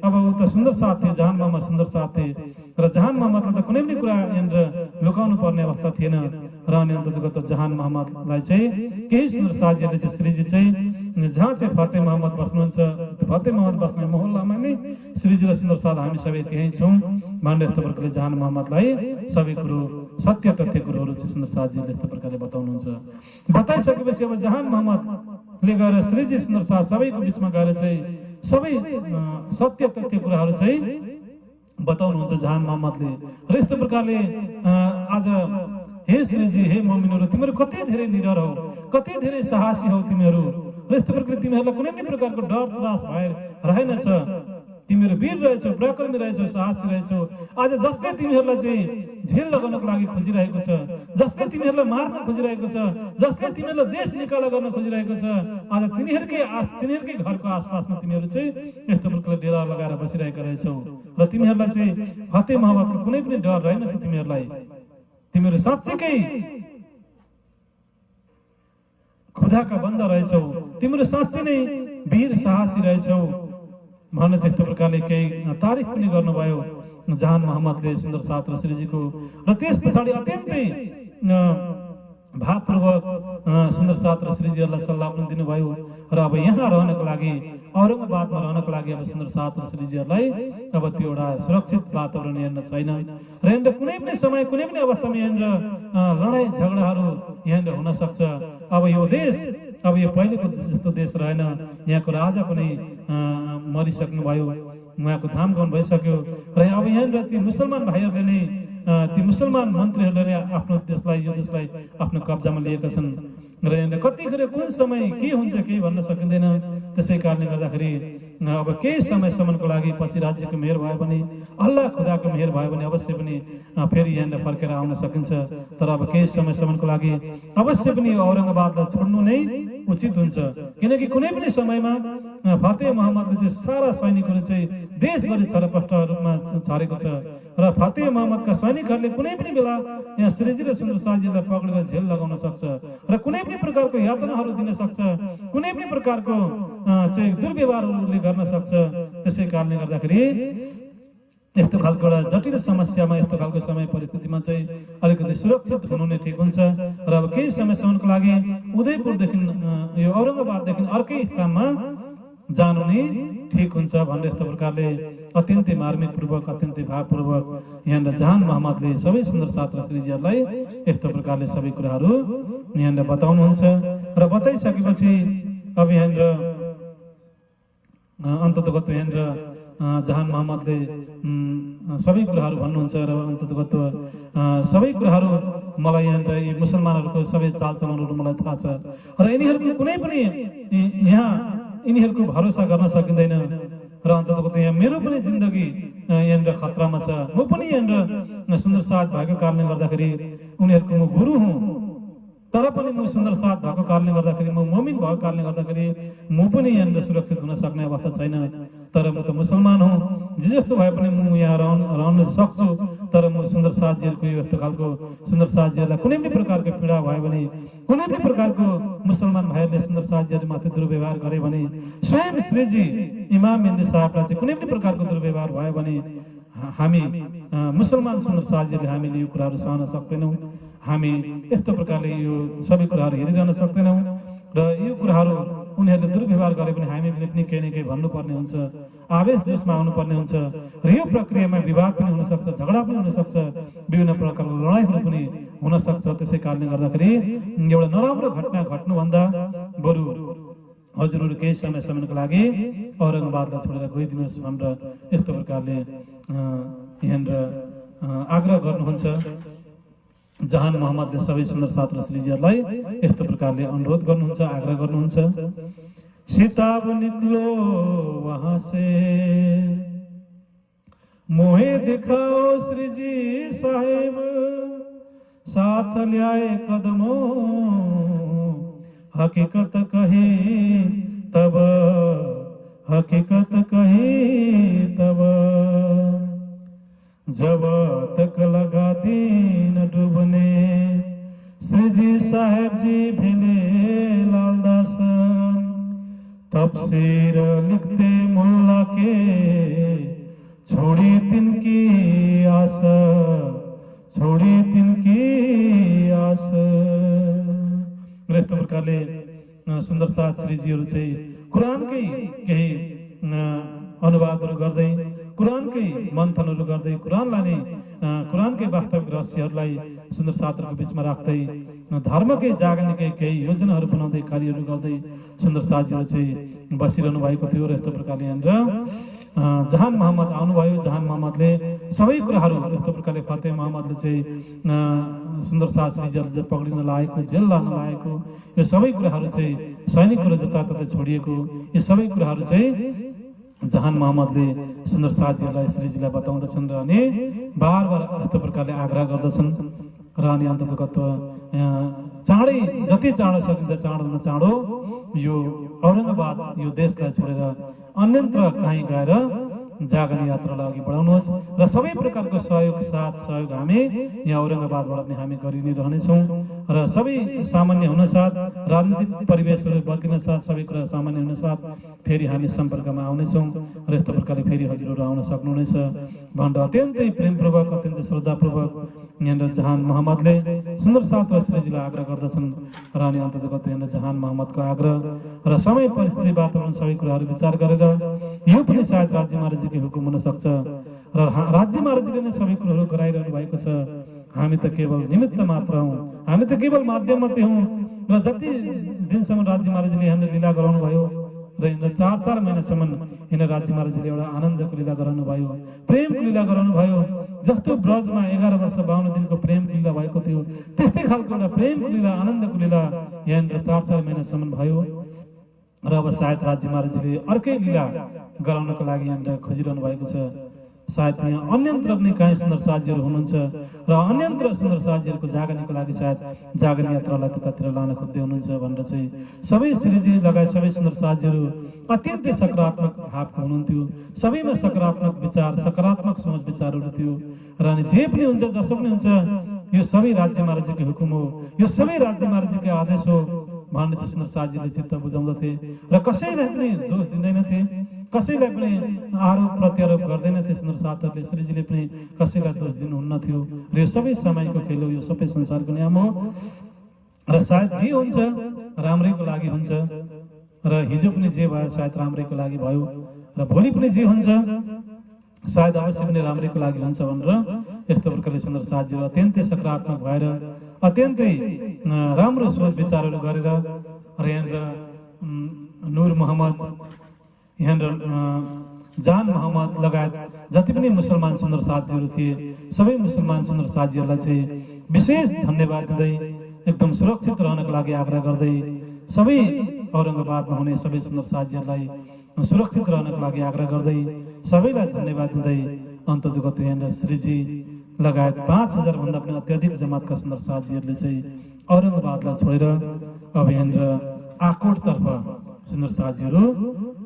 अब ऊ त सुन्दर साथ थिए, जहान मोहम्मद सुन्दर साथ थिए। र जहान मोहम्मदलाई त कुनै पनि कुरा यहाँनिर लुकाउनु पर्ने अवस्था थिएन। र अनि अन्ततः जहान मोहम्मदलाई चाहिँ केही सुन्दर साथीहरूले चाहिँ श्रीजी चाहिँ जहाँ चाहिँ फतेह मोहम्मद बस्नुहुन्छ, फतेह मोहम्मद बस्ने मोहल्लामा नै श्रीजी र सुन्दर साथ हामी सबै त्यहीँ छौँ भनेर यस्तो प्रकारले जहान मोहम्मदलाई सबै कुरो सत्य तथ्य कुरोहरू चाहिँ सुन्दर साथीहरूले यस्तो प्रकारले बताउनुहुन्छ। बताइसकेपछि अब जहान मोहम्मदले गएर श्रीजी सुन्दर साथ सबैको बिचमा गएर चाहिँ सबै सत्य तथ्य कुराहरू चाहिँ बताउनुहुन्छ जहान मोहम्मदले। र यस्तो प्रकारले आज हे श्रीजी, हे ममिनहरू, तिमीहरू कति धेरै निडर हौ, कति धेरै साहसी हौ तिमीहरू। र यस्तो प्रकारले तिमीहरूलाई कुनै पनि प्रकारको डर त्रास रहेनछ। तिमीहरू वीर रहेछौ, पराक्रमी रहेछौ, साहसी रहेछौ। आज जसले तिमीहरूलाई चाहिँ झेल लगाउनको लागि खोजिरहेको छ, जसले तिमीहरूलाई मार्न खोजिरहेको छ, जसले तिमीहरूलाई देश निकाला गर्न खोजिरहेको छ, आज तिनीहरूकै घरको आसपासमा तिमीहरू चाहिँ यस्तो प्रकारले डेरा लगाएर बसिरहेका रहेछौ। र तिमीहरूलाई चाहिँ फतेह मोहम्मदको कुनै पनि डर रहेनछ तिमीहरूलाई। तिमीहरू साँच्चैकै खुदाका बन्दा रहेछौ, तिमीहरू साँच्चै नै वीर साहसी रहेछौ भनेर चाहिँ यस्तो प्रकारले केही तारिफ पनि गर्नुभयो जहान मोहम्मदले सुन्दर साथ र श्रीजीको। र त्यस पछाडि अत्यन्तै भावपूर्वक सुन्दर साथ र श्रीजीहरूलाई सल्लाह पनि दिनुभयो। र अब यहाँ रहनको लागि, औरङ्गाबादमा रहनको लागि अब सुन्दर साथ र श्रीजीहरूलाई अब त्यो एउटा सुरक्षित वातावरण यहाँनिर छैन। र यहाँनिर कुनै पनि समय, कुनै पनि अवस्थामा यहाँनिर लडाइँ झगडाहरू यहाँनिर हुन सक्छ। अब यो देश, अब यो पहिलेको जस्तो देश रहेन। यहाँको राजा पनि मरिसक्नु भयो, उहाँको धाम गउन भइसक्यो। र अब यहाँनिर ती मुसलमान भाइहरूले नै, ती मुसलमान मन्त्रीहरूले नै आफ्नो देशलाई, यो देशलाई आफ्नो कब्जामा लिएका छन्। र यहाँनिर कतिखेर कुन समय के हुन्छ केही भन्न सकिँदैन। त्यसै कारणले गर्दाखेरि अब केही समयसम्मको लागि पछि राज्यको मेयर भयो भने, अल्लाह खुदाको मेयर भयो भने अवश्य पनि फेरि यहाँनिर फर्केर आउन सकिन्छ। तर अब केही समयसम्मको लागि अवश्य पनि औरङ्गाबादलाई छोड्नु नै उचित हुन्छ। किनकि कुनै पनि समयमा फतेह मोहम्मदले चाहिँ सारा सैनिकहरू चाहिँ देशभरि सरपष्ट रूपमा छरेको छ। र फतेह मोहम्मदका सैनिकहरूले कुनै पनि बेला यहाँ श्रीजी र सुन्दर साजीलाई पक्रेर झेल लगाउन सक्छ र कुनै पनि प्रकारको यातनाहरू दिन सक्छ, कुनै पनि प्रकारको चाहिँ दुर्व्यवहारहरूले गर्न सक्छ। त्यसै कारणले गर्दाखेरि यस्तो खालको एउटा जटिल समस्यामा यस्तो खालको समय परिस्थितिमा चाहिँ अलिकति सुरक्षित हुनु नै ठिक हुन्छ र अब केही समयसम्मको लागि उदयपुरदेखि यो औरङ्गाबाददेखि अर्कै स्थानमा जानु नै ठिक हुन्छ भनेर यस्तो प्रकारले अत्यन्तै मार्मिक पूर्वक अत्यन्तै भावपूर्वक यहाँनिर जहान मोहम्मदले सबै सुन्दर साथ र श्रीजीहरूलाई यस्तो प्रकारले सबै कुराहरू यहाँनिर बताउनुहुन्छ र बताइसकेपछि अब यहाँनिर अन्ततगत यहाँनिर जहान मोहम्मदले सबै कुराहरू भन्नुहुन्छ र अन्ततगत सबै कुराहरू मलाई यहाँनिर यी मुसलमानहरूको सबै चालचलनहरू मलाई थाहा छ र यिनीहरूको कुनै पनि यहाँ यिनीहरूको भरोसा गर्न सकिँदैन र अन्ततगत यहाँ मेरो पनि जिन्दगी यहाँनिर खतरामा छ। म पनि यहाँनिर सुन्दर साथ भएको कारणले गर्दाखेरि उनीहरूको म गुरु हुँ, तर पनि म सुन्दर साथ भएको कारणले गर्दाखेरि म मुमिन भएको कारणले गर्दाखेरि म पनि यहाँनिर सुरक्षित हुन सक्ने अवस्था छैन। तर म त मुसलमान हुँ, जे जस्तो भए पनि म यहाँ रहन सक्छु। तर म सुन्दर साथजीहरूको यस्तो खालको सुन्दर साथजीहरूलाई कुनै पनि प्रकारको पीडा भयो भने, कुनै पनि प्रकारको मुसलमान भाइहरूले सुन्दर साथजीहरूमाथि दुर्व्यवहार गरे भने, स्वयं श्रीजी इमाम मेहदी साहबलाई चाहिँ कुनै पनि प्रकारको दुर्व्यवहार भयो भने हामी मुसलमान सुन्दर साथजीहरूले हामीले यो कुराहरू सहन सक्दैनौँ। हामी यस्तो प्रकारले यो सबै कुराहरू हेरिरहन सक्दैनौँ र यो कुराहरू उनीहरूले दुर्व्यवहार गरे पनि हामीले पनि केही न केही भन्नुपर्ने हुन्छ, आवेश जोसमा आउनुपर्ने हुन्छ र यो प्रक्रियामा विवाद पनि हुनसक्छ, झगडा पनि हुनसक्छ, विभिन्न प्रकारको लडाइँहरू पनि हुनसक्छ। त्यसै कारणले गर्दाखेरि एउटा नराम्रो घटना घट्नुभन्दा बरु हजुरहरू केही समयसम्मको लागि औरङ्गाबादलाई छोडेर गइदिनुहोस् भनेर यस्तो प्रकारले यहाँनिर आग्रह गर्नुहुन्छ। जहान मोहम्मदले सबै सुन्दर साथ र श्रीजीहरूलाई यस्तो प्रकारले अनुरोध गर्नुहुन्छ, आग्रह गर्नुहुन्छ। सिताब निकलो वहां से मोहे दिखाओ श्रीजी साहेब, साथ ल्याए कदमों हकीकत कही तब, हकीकत कही तब, जब तक लगा दिन डूबने श्रीजी साहेब जी भिले लालदास, तफसीर लिखते मुल्ला के छोड़ी तिनकी आस, छोड़ी तिनकी आस। यस्तो प्रकारले सुन्दर साथ श्रीजीहरू चाहिँ कुरानकै केही अनुवादहरू गर्दै, कुरानकै मन्थनहरू गर्दै, कुरानलाई नै कुरानकै वास्तविक रहस्यहरूलाई सुन्दर साथहरूको बिचमा राख्दै, धर्मकै जागर्नेकै केही योजनाहरू बनाउँदै, कार्यहरू गर्दै सुन्दर साथजीहरू चाहिँ बसिरहनु भएको थियो। र यस्तो प्रकारले यहाँनिर जहान मोहम्मद आउनुभयो। जहान मोहम्मदले सबै कुराहरू यस्तो प्रकारले फतेह मोहम्मदले चाहिँ सुन्दर साथ श्रीजीहरूले पक्रिन लागेको, जेल लान लागेको, यो सबै कुराहरू चाहिँ सैनिकहरू जताततै छोडिएको, यो सबै कुराहरू चाहिँ जहान मोहम्मदले सुन्दर साथजीहरूलाई श्रीजीलाई बताउँदछन् र अनि बार बार यस्तो प्रकारले आग्रह गर्दछन् र अनि अन्ततगत चाँडै जति चाँडो सकिन्छ चाँडो चाँडो यो औरङ्गाबाद यो देशलाई छोडेर अन्यत्र कहीँ गएर जागरण यात्रालाई अघि बढाउनुहोस् र सबै प्रकारको सहयोग साथ सहयोग हामी यहाँ औरङ्गाबादबाट पनि हामी गरि नै रहनेछौँ र सबै सामान्य हुनसाथ, राजनीतिक परिवेशहरू बदलिन साथ, सबै कुरा सामान्य हुनसाथ फेरि हामी सम्पर्कमा आउनेछौँ र यस्तो प्रकारले फेरि हजुरहरू आउन सक्नुहुनेछ भनेर अत्यन्तै प्रेमपूर्वक, अत्यन्तै श्रद्धापूर्वक यहाँनिर जहान मोहम्मदले सुन्दर साथ र श्रीजीलाई आग्रह गर्दछन् र अनि अन्ततगत यहाँनिर जहान मोहम्मदको आग्रह र समय परिस्थिति वातावरण सबै कुराहरू विचार गरेर यो पनि सायद राज्य महाराजीकै हुकुम हुन सक्छ र राज्य महाराजीले नै सबै कुराहरू गराइरहनु भएको छ। हामी त केवल निमित्त मात्र हौँ, हामी त केवल माध्यम मात्रै हौँ र जति दिनसम्म राज्य महाराजीले यहाँनिर लीला गराउनु भयो र यहाँनिर 4-4 महिनासम्म यहाँनिर राज्य महाराजीले एउटा आनन्दको लीला गराउनु भयो, प्रेमको लीला गराउनु भयो। जस्तो ब्रजमा 11 वर्ष 52 दिनको प्रेमको लीला भएको थियो, त्यस्तै खालको एउटा प्रेमको लीला, आनन्दको लीला यहाँनिर 4-4 महिनासम्म भयो र अब सायद राज्य महाराजीले अर्कै लीला गराउनको लागि यहाँनिर खोजिरहनु भएको छ। सायद यहाँ अन्यत्र पनि कहीँ सुन्दर साथजीहरू हुनुहुन्छ र अन्यत्र सुन्दर साथजीहरूको जागरणको लागि सायद जागरण यात्रालाई त्यतातिर लान खोज्दै हुनुहुन्छ भनेर चाहिँ सबै श्रीजी लगायत सबै सुन्दर साथजीहरू अत्यन्तै सकारात्मक भावको हुनुहुन्थ्यो। सबैमा सकारात्मक विचार, सकारात्मक सोच विचारहरू थियो र अनि जे पनि हुन्छ, जसो पनि हुन्छ, यो सबै राज्य महाराजीको हुकुम हो, यो सबै राज्य महाराजीको आदेश हो भनेर चाहिँ सुन्दर साथजीले चित्त बुझाउँदथे र कसैलाई पनि दोष दिँदैनथे कसैलाई पनि आरोप प्रत्यारोप गर्दैनथे सुन्दर साथहरूले। श्रीजीले पनि कसैलाई दोष दिनुहुन्न थियो र यो सबै समयको खेल हो, यो सबै संसारको नियम हो र सायद जे हुन्छ राम्रैको लागि हुन्छ र हिजो पनि जे भयो सायद राम्रैको लागि भयो र भोलि पनि जे हुन्छ सायद अवश्य पनि राम्रैको लागि हुन्छ भनेर यस्तो प्रकारले सुन्दर साथजीहरू अत्यन्तै सकारात्मक भएर अत्यन्तै राम्रो सोच विचारहरू गरेर र यहाँनिर नूर मोहम्मद, यहाँनिर जान मोहम्मद लगायत जति पनि मुसलमान सुन्दर साथीहरू थिए सबै मुसलमान सुन्दर साथीहरूलाई चाहिँ विशेष धन्यवाद दिँदै एकदम सुरक्षित रहनको लागि आग्रह गर्दै सबै औरङ्गाबादमा हुने सबै सुन्दर साथीहरूलाई सुरक्षित रहनको लागि आग्रह गर्दै सबैलाई धन्यवाद दिँदै अन्ततगत यहाँनिर श्रीजी लगायत 5000 भन्दा पनि अत्याधिक जमातका सुन्दर साथीहरूले चाहिँ औरङ्गाबादलाई छोडेर अब यहाँनिर आकोटतर्फ सुन्दर साथीहरू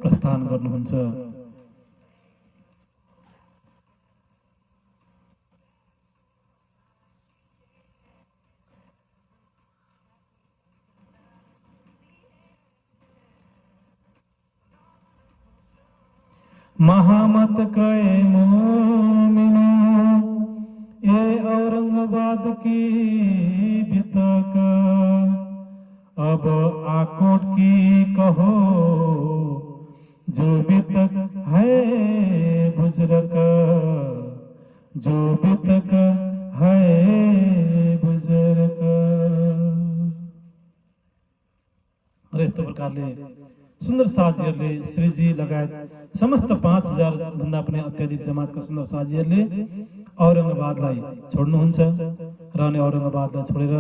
प्रस्थान गर्नुहुन्छ। महामत कए मोमिनो ये औरंगाबाद की बितक अब आकोट की कहो जो बितक है बुजुर्ग, जो बितक है बुजुर्ग। र यस्तो प्रकारले सुन्दर साथीहरूले श्रीजी लगायत समस्त 5000 भन्दा पनि अत्याधिक जमातका सुन्दर साथीहरूले औरङ्गाबादलाई छोड्नुहुन्छ र अनि औरङ्गाबादलाई छोडेर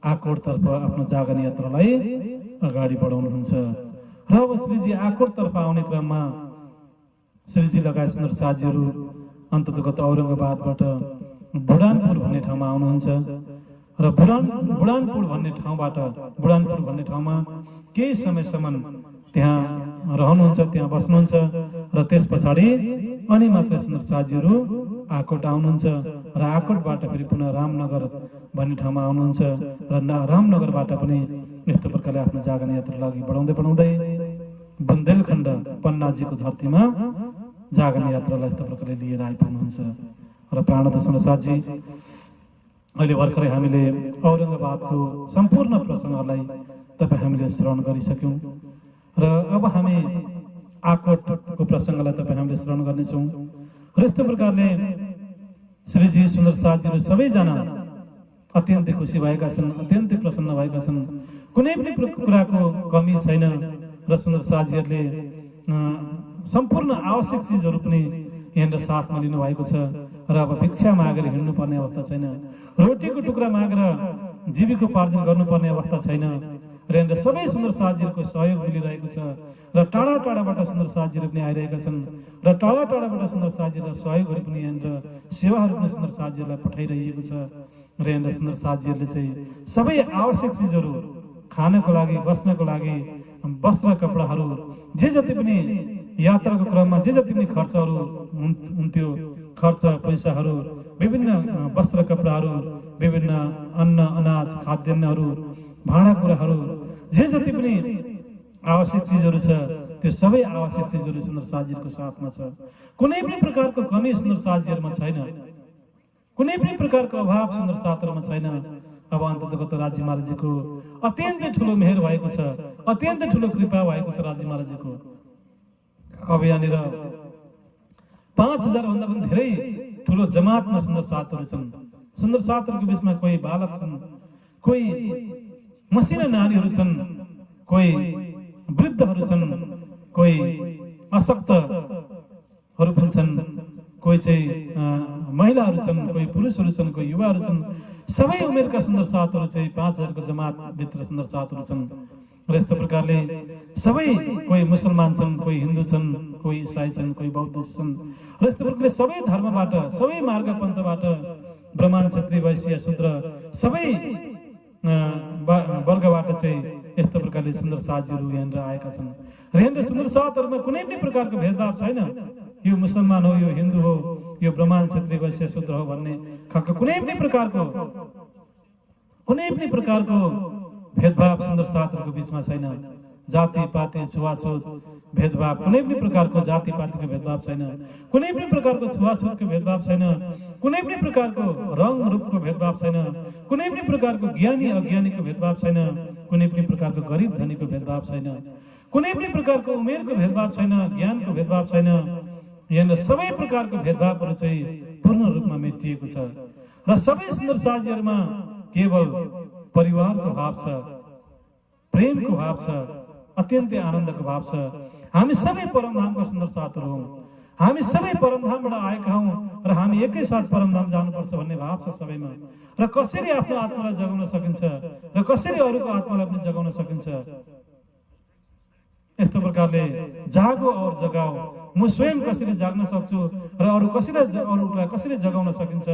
आकोटतर्फ आफ्नो जागरण यात्रालाई अगाडि बढाउनुहुन्छ। र अब श्रीजी आकोटतर्फ आउने क्रममा श्रीजी लगायत सुन्दर साथीहरू अन्ततगत औरङ्गाबादबाट बुढानपुर भन्ने ठाउँमा आउनुहुन्छ र बुढानपुर भन्ने ठाउँमा केही समयसम्म त्यहाँ रहनुहुन्छ, त्यहाँ बस्नुहुन्छ र त्यस पछाडि अनि मात्र सुन्दर साथीहरू आकोट आउनुहुन्छ र आकोटबाट फेरि पुनः रामनगर भन्ने ठाउँमा आउनुहुन्छ र रामनगरबाट पनि यस्तो प्रकारले आफ्नो जागरण यात्रालाई अघि बढाउँदै बुन्देलखण्ड पन्नाजीको धरतीमा जागरण यात्रालाई यस्तो प्रकारले लिएर आइपुग्नुहुन्छ। र प्राणनाथ सुन्दर साथजी अहिले भर्खरै हामीले औरङ्गाबादको सम्पूर्ण प्रसङ्गलाई तपाईँ हामीले श्रवण गरिसक्यौँ र अब हामी आकोटको प्रसङ्गलाई तपाईँ हामीले श्रवण गर्नेछौँ। र यस्तो प्रकारले श्रीजी सुन्दर साथजीहरू सबैजना अत्यन्तै खुसी भएका छन्, अत्यन्तै प्रसन्न भएका छन्, कुनै पनि कुराको कमी छैन र सुन्दर साथजीहरूले सम्पूर्ण आवश्यक चिजहरू पनि यहाँनिर साथमा लिनुभएको छ र अब भिक्षा मागेर हिँड्नुपर्ने अवस्था छैन, रोटीको टुक्रा मागेर जीविकोपार्जन गर्नुपर्ने अवस्था छैन र यहाँनिर सबै सुन्दर साथीहरूको सहयोग मिलिरहेको छ र टाढा टाढाबाट सुन्दर साथीहरू पनि आइरहेका छन् र टाढा टाढाबाट सुन्दर साथीहरूलाई सहयोगहरू पनि यहाँनिर सेवाहरू पनि सुन्दर साथीहरूलाई पठाइरहेको छ र यहाँनिर सुन्दर साथीहरूले चाहिँ सबै आवश्यक चिजहरू खानको लागि, बस्नको लागि, वस्त्र कपडाहरू, जे जति पनि यात्राको क्रममा जे जति पनि खर्चहरू हुन्थ्यो, खर्च पैसाहरू, विभिन्न वस्त्र कपडाहरू, विभिन्न अन्न अनाज खाद्यान्नहरू, भाँडाकुँडाहरू, जे जति पनि आवश्यक चिजहरू छ त्यो सबै आवश्यक चिजहरू सुन्दर साथीहरूको साथमा छ। कुनै पनि प्रकारको कमी सुन्दर साथीहरूमा छैन, कुनै पनि प्रकारको अभाव सुन्दर साथीहरूमा छैन। अब अन्ततगत राज्य महाराजजीको अत्यन्तै ठुलो मेहर भएको छ, अत्यन्तै ठुलो कृपा भएको छ राज्य महाराजजीको। अब यहाँनिर 5000 भन्दा पनि धेरै ठुलो जमातमा सुन्दर साथीहरू छन्। सुन्दर साथीहरूको बिचमा कोही बालक छन्, कोही मसिना नानीहरू छन्, कोही वृद्धहरू छन्, कोही अशक्तहरू पनि छन्, कोही चाहिँ महिलाहरू छन्, कोही पुरुषहरू छन्, कोही युवाहरू छन्। सबै उमेरका सुन्दर साथीहरू चाहिँ 5000 को जमातभित्र सुन्दर साथीहरू छन् र यस्तो प्रकारले सबै कोही मुसलमान छन्, कोही हिन्दू छन्, कोही इसाई छन्, कोही बौद्ध छन् र यस्तो प्रकारले सबै धर्मबाट, सबै मार्ग पन्थबाट, ब्राह्मण, क्षत्रिय, वैश्य, शूद्र सबै वर्गबाट चाहिँ यस्तो प्रकारले सुन्दर साथीहरू यहाँनिर आएका छन् र यहाँनिर सुन्दर साथीहरूमा कुनै पनि प्रकारको भेदभाव छैन। यो मुसलमान हो, यो हिन्दू हो, यो ब्राह्मण, क्षत्रिय, वैश्य, शूद्र हो भन्ने खालको कुनै पनि प्रकारको भेदभाव सुन्दर साथीहरूको बिचमा छैन। जाति पाति छुवाछुत भेदभाव कुनै पनि प्रकारको जाति पातिको भेदभाव छैन, कुनै पनि प्रकारको छुवाछुतको भेदभाव छैन, कुनै पनि प्रकारको रङ रूपको भेदभाव छैन, कुनै पनि प्रकारको ज्ञानी अज्ञानीको भेदभाव छैन, कुनै पनि प्रकारको गरिब धनीको भेदभाव छैन, कुनै पनि प्रकारको उमेरको भेदभाव छैन, ज्ञानको भेदभाव छैन। यहाँ सबै प्रकारको भेदभावहरू चाहिँ पूर्ण रूपमा मेटिएको छ र सबै सुन्दर साझीहरूमा केवल परिवारको भाव छ, प्रेमको भाव छ, अत्यन्तै आनन्दको भाव छ। हामी सबै परमधामका सुन्दर साथहरू हौँ, हामी सबै परमधामबाट आएका हौँ र हामी एकैसाथ परमधाम जानुपर्छ भन्ने भाव छ सबैमा। र कसरी आफ्नो आत्मालाई जगाउन सकिन्छ र कसरी अरूको आत्मालाई पनि जगाउन सकिन्छ, यस्तो प्रकारले जागो और जगाओ, म स्वयं कसरी जाग्न सक्छु र अरूलाई कसरी जगाउन सकिन्छ,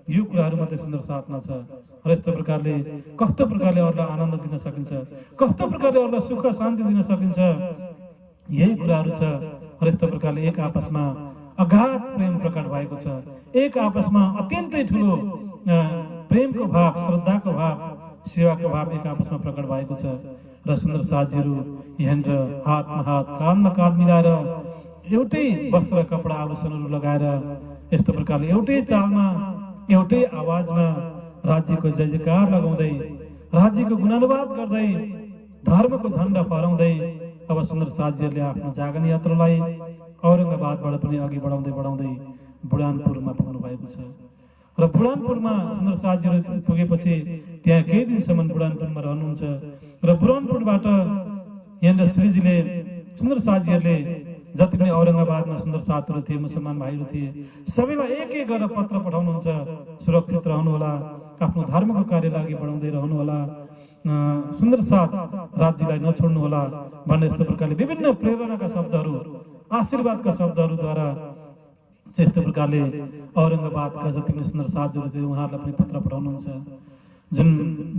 यो कुराहरू मात्रै सुन्दर साथमा छ। र यस्तो प्रकारले कस्तो प्रकारले अरूलाई आनन्द दिन सकिन्छ, कस्तो प्रकारले अरूलाई सुख शान्ति दिन सकिन्छ, यही कुराहरू छ। र यस्तो प्रकारले एक आपसमा अगाध प्रेम प्रकट भएको छ, एक आपसमा अत्यन्तै ठुलो प्रेमको भाव, श्रद्धाको भाव, सेवाको भाव एक आपसमा प्रकट भएको छ। र सुन्दर साझीहरू यहाँनिर हातमा हात काँधमा काँध मिलाएर एउटै वस्त्र कपडा आभूषणहरू लगाएर यस्तो प्रकारले एउटै चालमा एउटै आवाजमा राज्यको जय जयकार लगाउँदै, राज्यको गुणानुवाद गर्दै, धर्मको झण्डा फहराउँदै अब सुन्दर साझीहरूले आफ्नो जागरण यात्रालाई औरङ्गाबादबाट पनि अघि बढाउँदै बढाउँदै बुढानपुरमा पुग्नु भएको छ। र बुढानपुरमा सुन्दर साझीहरू पुगेपछि त्यहाँ केही दिनसम्म बुढानपुरमा रहनुहुन्छ र बुढानपुरबाट यहाँनिर श्रीजीले सुन्दर साझीहरूले जति पनि औरङ्गाबादमा सुन्दर साथहरू थिए, मुसलमान भाइहरू थिए, सबैलाई एक एक गरेर पत्र पठाउनुहुन्छ, सुरक्षित रहनुहोला, आफ्नो धर्मको कार्यलाई अघि बढाउँदै रहनुहोला, सुन्दर साथ राज्यलाई नछोड्नुहोला भन्ने यस्तो प्रकारले विभिन्न प्रेरणाका शब्दहरू, आशीर्वादका शब्दहरूद्वारा यस्तो प्रकारले औरङ्गाबादका जति पनि सुन्दर साथहरू थिए उहाँहरूलाई पनि पत्र पठाउनुहुन्छ। जुन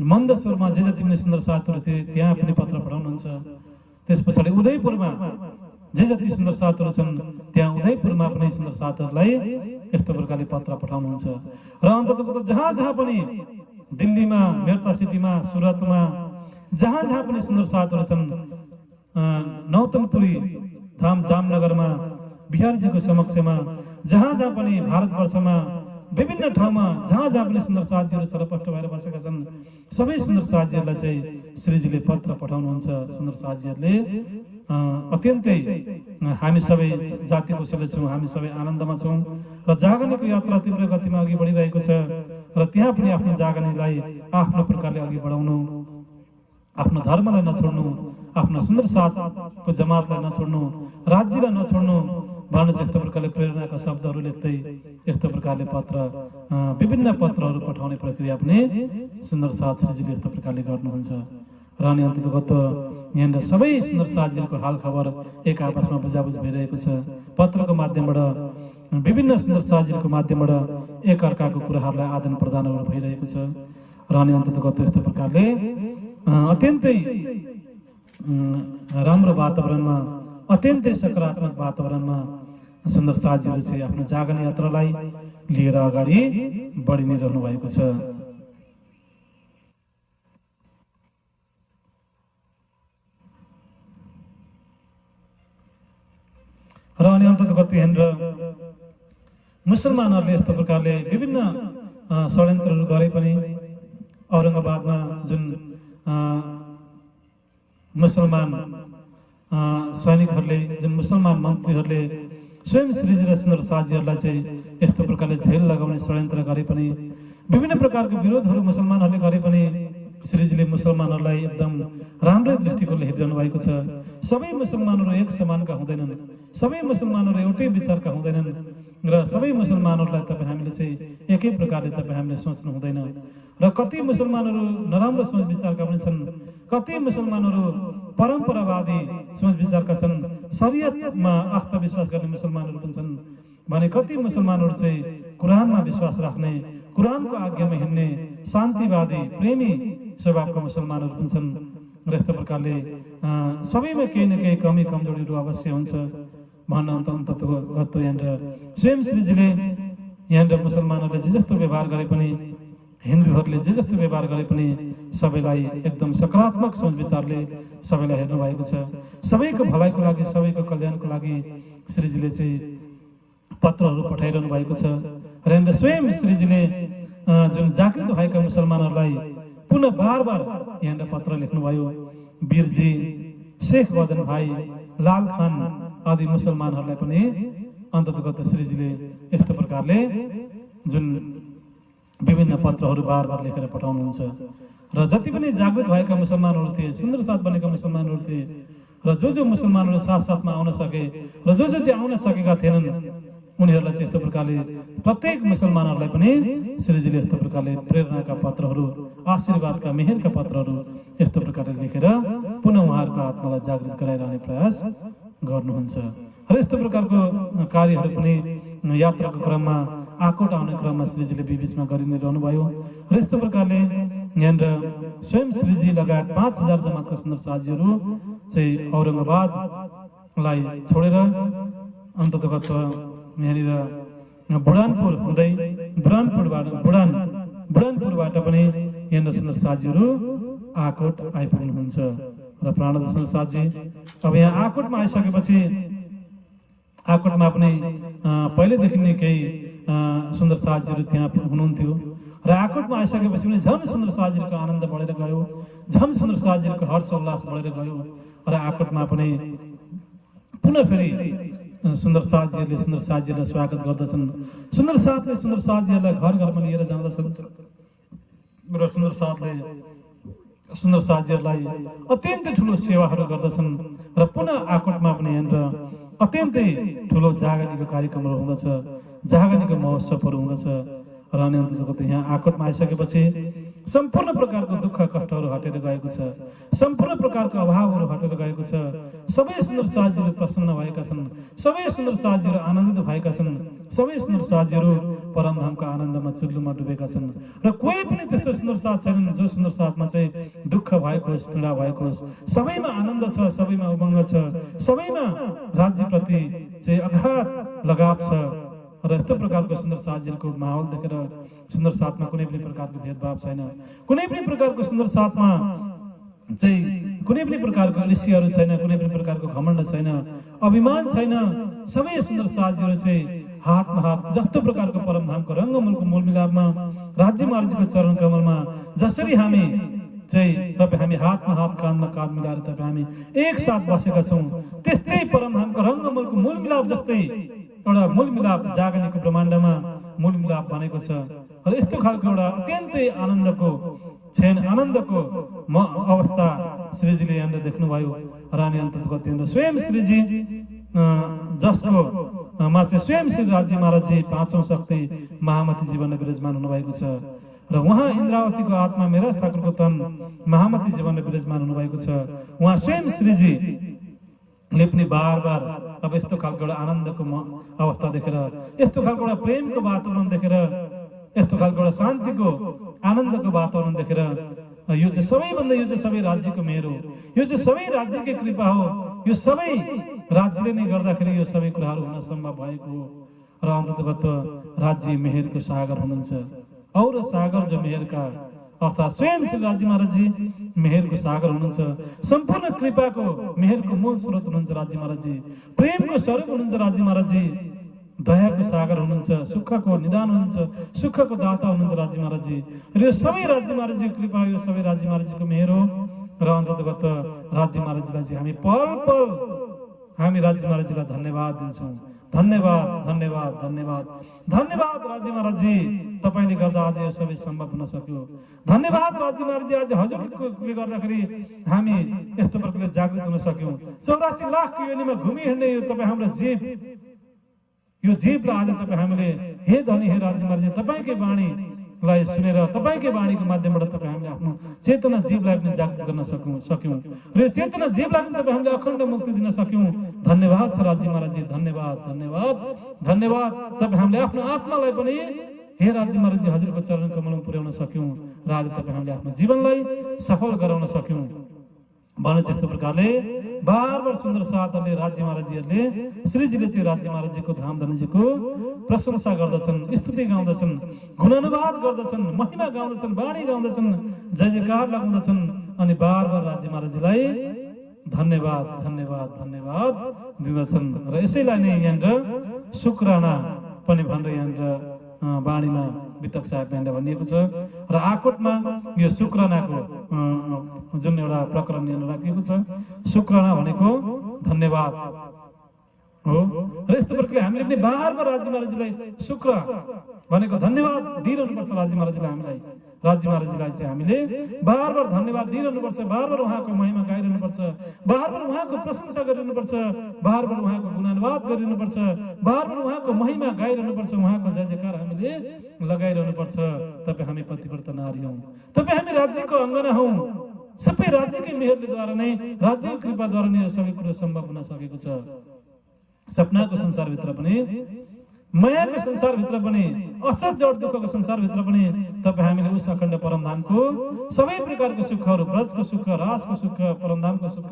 मन्दसोरमा जे जति पनि सुन्दर साथहरू थिए त्यहाँ पनि पत्र पठाउनुहुन्छ। त्यस पछाडि उदयपुरमा जे जति सुन्दर साथहरू छन् त्यहाँ उदयपुरमा पनि सुन्दर साथहरूलाई यस्तो प्रकारले पत्र पठाउनुहुन्छ। र अन्ततः जहाँ जहाँ पनि दिल्लीमा, मेरता सिटीमा, सुरतमा, जहाँ जहाँ पनि सुन्दर साथहरू छन्, नौतनपुरी धाम जामनगरमा, बिहारीजीको समक्षमा, जहाँ जहाँ पनि भारतवर्षमा विभिन्न ठाउँमा जहाँ जहाँ पनि सुन्दर साझीहरू सरपष्ट भएर बसेका छन्, सबै सुन्दर साझीहरूलाई चाहिँ श्रीजीले पत्र पठाउनुहुन्छ। सुन्दर साझीहरूले अत्यन्तै हामी सबै जाति कुशल छौँ, हामी सबै आनन्दमा छौँ र जागरणको यात्रा तीव्र गतिमा अघि बढिरहेको छ। र त्यहाँ पनि आफ्नो जागरणलाई आफ्नो प्रकारले अघि बढाउनु, आफ्नो धर्मलाई नछोड्नु, आफ्नो सुन्दर साथको जमातलाई नछोड्नु, राज्यलाई नछोड्नु भनेर यस्तो प्रकारले प्रेरणाका शब्दहरू लेख्दै यस्तो प्रकारले पत्र, विभिन्न पत्रहरू पठाउने प्रक्रिया पनि सुन्दर साथ श्रीजीले यस्तो प्रकारले गर्नुहुन्छ। र अनि अन्तर्गत यहाँनिर सबै सुन्दर साथीहरूको हाल खबर एक आपसमा बुझाबुझ भइरहेको छ। पत्रको माध्यमबाट, विभिन्न सुन्दर साथीहरूको माध्यमबाट एक अर्काको कुराहरूलाई आदान प्रदानहरू भइरहेको छ। र अनि अन्तर्गत यस्तो प्रकारले अत्यन्तै राम्रो वातावरणमा, अत्यन्तै सकारात्मक वातावरणमा सुन्दर साझीहरू चाहिँ आफ्नो जागरण यात्रालाई लिएर अगाडि बढि नै रहनु भएको छ। र अनि अन्तर्गत यहाँनिर मुसलमानहरूले यस्तो प्रकारले विभिन्न षड्यन्त्रहरू गरे पनि औरङ्गाबादमा जुन मुसलमान सैनिकहरूले, जुन मुसलमान मन्त्रीहरूले स्वयं श्रीजी र सुन्दर साझीहरूलाई चाहिँ यस्तो प्रकारले झेल लगाउने षड्यन्त्र गरे पनि, विभिन्न प्रकारको विरोधहरू मुसलमानहरूले गरे पनि श्रीजीले मुसलमानहरूलाई एकदम राम्रै दृष्टिकोणले हेरिरहनु भएको छ। सबै मुसलमानहरू एक समानका हुँदैनन्, सबै मुसलमानहरू एउटै विचारका हुँदैनन् र सबै मुसलमानहरूलाई तपाईँ हामीले चाहिँ एकै प्रकारले तपाईँ हामीले सोच्नु हुँदैन। र कति मुसलमानहरू नराम्रो सोच विचारका पनि छन्, कति मुसलमानहरू परम्परावादी सोच विचारका छन्, शरीयतमा आस्था विश्वास गर्ने मुसलमानहरू पनि छन् भने कति मुसलमानहरू चाहिँ कुरानमा विश्वास राख्ने, कुरानको आज्ञामा हिँड्ने, शान्तिवादी प्रेमी स्वभावका मुसलमानहरू पनि छन्। र यस्तो प्रकारले सबैमा केही न केही कमी कमजोरीहरू अवश्य हुन्छ भन्न अन्ततः यहाँनिर स्वयं श्रीजीले यहाँनिर मुसलमानहरूले जे जस्तो व्यवहार गरे पनि हिन्दूहरूले जे जस्तो व्यवहार गरे पनि सबैलाई एकदम सकारात्मक सोच विचारले सबैलाई हेर्नु भएको छ। सबैको भलाइको लागि, सबैको कल्याणको लागि श्रीजीले चाहिँ पत्रहरू पठाइरहनु भएको छ। र स्वयं श्रीजीले जुन जागृत भएका मुसलमानहरूलाई पुनः बार यहाँ पत्र लेख्नुभयो। वीरजी, शेख बदन भाइ, लाल खान आदि मुसलमानहरूलाई पनि अन्ततगत श्रीजीले यस्तो प्रकारले जुन विभिन्न पत्रहरू बार लेखेर पठाउनुहुन्छ। र जति पनि जागृत भएका मुसलमानहरू थिए, सुन्दर साथ बनेका मुसलमानहरू थिए, र जो मुसलमानहरू साथमा आउन सके र जो चाहिँ आउन सकेका थिएनन् उनीहरूलाई चाहिँ यस्तो प्रकारले प्रत्येक मुसलमानहरूलाई पनि श्रीजीले यस्तो प्रकारले प्रेरणाका पत्रहरू, आशीर्वादका, मेहेरका पत्रहरू यस्तो प्रकारले लेखेर पुनः उहाँहरूको आत्मालाई जागृत गराइरहने प्रयास गर्नुहुन्छ। र यस्तो प्रकारको कार्यहरू पनि यात्राको क्रममा, आकोट आउने क्रममा श्रीजीले बीचमा गरि नै रहनुभयो। र यस्तो प्रकारले यहाँनिर स्वयं श्रीजी लगायत 5000 जमातका सुन्दर साथीहरू चाहिँ औरङ्गाबादलाई छोडेर अन्ततगत यहाँनिर बुढानपुर हुँदै बुढानपुरबाट पनि यहाँनिर सुन्दर साथीहरू आकोट आइपुग्नुहुन्छ। र प्राणद सुन्दर साथी अब यहाँ आकोटमा आइसकेपछि आकोटमा पनि पहिलेदेखि नै केही सुन्दर साथीहरू त्यहाँ हुनुहुन्थ्यो। र आकोटमा आइसकेपछि पनि झन् सुन्दर साथीहरूको आनन्द बढेर गयो, झन् सुन्दर साथीहरूको हर्ष उल्लास बढेर गयो। र आकोटमा पनि पुनः फेरि सुन्दर साथीहरूले सुन्दर साथीहरूलाई स्वागत गर्दछन्। सुन्दर साथले सुन्दर साथीहरूलाई घर घरमा लिएर जाँदछन् र सुन्दर साथले सुन्दर साथीहरूलाई अत्यन्तै ठुलो सेवाहरू गर्दछन्। र पुनः आकोटमा पनि यहाँनिर अत्यन्तै ठुलो जागरणीको कार्यक्रमहरू हुँदछ, जागरणीको महोत्सवहरू हुँदछ। र अनि अन्ततगत यहाँ आकोटमा आइसकेपछि सम्पूर्ण प्रकारको दुःख कष्टहरू हटेर गएको छ, सम्पूर्ण प्रकारको अभावहरू हटेर गएको छ। सबै सुन्दर साथीहरू प्रसन्न भएका छन्, सबै सुन्दर साथीहरू आनन्दित भएका छन्, सबै सुन्दर साथीहरू परमधामको आनन्दमा चुल्लुमा डुबेका छन्। र कोही पनि त्यस्तो सुन्दर साथ छैनन् जो सुन्दर साथमा चाहिँ दुःख भएको होस्, पीडा भएको होस्। सबैमा आनन्द छ, सबैमा उमङ्ग छ, सबैमा राज्यप्रति चाहिँ अगाध लगाव छ। र यस्तो प्रकारको सुन्दर साथीहरूको माहौल देखेर सुन्दर साथमा कुनै पनि प्रकारको भेदभाव छैन, कुनै पनि प्रकारको सुन्दर साथमा चाहिँ कुनै पनि प्रकारको ऋषिहरू छैन, कुनै पनि प्रकारको घमण्ड छैन, अभिमान छैन। सबै सुन्दर साथीहरू चाहिँ हातमा हात जस्तो प्रकारको परमधामको रङ्गमूलको मूलमिलापमा, राज्य महाराजको चरण कमलमा जसरी हामी चाहिँ हामी हातमा हात, काँधमा काँध मिलाएर हामी एकसाथ बसेका छौँ, त्यस्तै परमधामको रङ्गमूलको मूलमिलाप जस्तै एउटा मूलमिलाप जागरणीको ब्रह्माण्डमा मूलमिलाप बनेको छ। र यस्तो खालको एउटा अत्यन्तै आनन्दको अवस्था श्रीजीले यहाँनिर देख्नुभयो। र अनि अन्तर्गत स्वयं श्रीजी जसको स्वयं श्री राज्य महाराजजी 5औं शक्ति महामती जीवनमा विराजमान हुनुभएको छ। र उहाँ इन्द्रावतीको आत्मा मेरा ठाकुरको तन महामती जीवनमा विराजमान हुनुभएको छ। उहाँ स्वयं श्रीजी ले पनि बार अब यस्तो खालको एउटा आनन्दको अवस्था देखेर, यस्तो खालको एउटा प्रेमको वातावरण देखेर, यस्तो खालको एउटा शान्तिको आनन्दको वातावरण देखेर यो चाहिँ सबैभन्दा, यो चाहिँ सबै राज्यको मेहर हो, यो चाहिँ सबै राज्यकै कृपा हो, यो सबै राज्यले नै गर्दाखेरि यो सबै कुराहरू हुन सम्भव भएको हो। र अन्ततगत राज्य मेहरको सागर हुनुहुन्छ। और सागर जो मेहरका अर्थात स्वयं श्री राज्य महाराजजी मेहरको सागर हुनुहुन्छ। सम्पूर्ण कृपाको मेहरको मूल स्रोत हुनुहुन्छ राज्य महाराजजी, प्रेमको स्वरूप हुनुहुन्छ राज्य महाराजजी, दयाको सागर हुनुहुन्छ, सुखको निदान हुनुहुन्छ, सुखको दाता हुनुहुन्छ राज्य महाराजजी। र यो सबै राज्य महाराजजीको कृपा, यो सबै राज्य महाराजजीको मेहर हो। र अन्ततगत राज्य महाराजजीलाई चाहिँ हामी पल पल हामी राज्य महाराजजीलाई धन्यवाद दिन्छौँ। धन्यवाद धन्यवाद धन्यवाद धन्यवाद राज्य महाराजजी, तपाईले गर्दा आज यो सबै सम्भव हुन सक्यो। धन्यवाद राज्य महाराजजी, आज हजुरले गर्दाखेरि हामी यस्तो प्रकारले जागृत हुन सक्यौं। 84 लाख योनिमा घुमि हिँड्ने यो तपाईँ हाम्रो जीव, यो जीवलाई आज तपाईँ हामीले हे धनी हे राज्य महाराजजी तपाईकै वाणीलाई सुनेर, तपाईकै वाणीको माध्यमबाट तपाईँ हामीले आफ्नो चेतना जीवलाई पनि जागृत गर्न सक्यौं। र यो चेतना जीवलाई पनि तपाईँ हामीले अखण्ड मुक्ति दिन सक्यौं। धन्यवाद छ राज्य महाराजजी, धन्यवाद धन्यवाद धन्यवाद। तपाईँ हामीले आफ्नो आत्मालाई पनि हे राज्य महाराजजी हजुरको चरण कमलमा पुर्याउन सक्यौं र आज तपाईँ हामीले आफ्नो जीवनलाई सफल गराउन सक्यौं। भने यस्तो प्रकारले बार बार सुन्दर साथहरूले राज्य महाराजीहरूले श्रीजीले चाहिँ राज्य महाराजीको धाम धनीजीको प्रशंसा गर्दछन्, स्तुति गाउँदछन्, गुणानुवाद गर्दछन्, महिमा गाउँदछन्, वाणी गाउँदछन्, जय जयकार लगाउँदछन् अनि बार बार राज्य महाराजीलाई धन्यवाद धन्यवाद धन्यवाद दिँदछन्। र यसैलाई नै यहाँनिर शुक्राना पनि भनेर यहाँनिर वाणीमा वितक साहब यहाँनिर भनिएको छ। र आकोटमा यो शुक्रानाको जुन एउटा प्रकरण यहाँनिर राखिएको छ, शुक्राना भनेको धन्यवाद हो। र यस्तो प्रकारले हामीले पनि बार बार राज्य महाराजीलाई शुक्र भनेको धन्यवाद दिइरहनुपर्छ। राज्य महाराजीलाई हामीलाई राज्य महाराजीलाई चाहिँ हामीले बार बार धन्यवाद दिइरहनुपर्छ, बार बार उहाँको महिमा गाइरहनुपर्छ, बार बार उहाँको प्रशंसा गरिरहनुपर्छ, बार बार उहाँको गुणानुवाद गरिरहनुपर्छ, बार बार उहाँको महिमा गाइरहनुपर्छ, उहाँको जय जयकार हामीले लगाइरहनुपर्छ। तपाईँ हामी पतिव्रता नारी हौँ, तपाईँ हामी राज्यको अङ्गना हौँ, सबै राज्यकै मेहरलेद्वारा नै राज्यको कृपाद्वारा नै सबै कुरो सम्भव हुन सकेको छ। सपनाको संसारभित्र पनि, मायाको संसारभित्र पनि, असत जड दुःखको संसारभित्र पनि तपाईँ हामीले उस अखण्ड परमधामको सबै प्रकारको सुखहरू, ब्रजको सुख, रासको सुख, परमधामको सुख,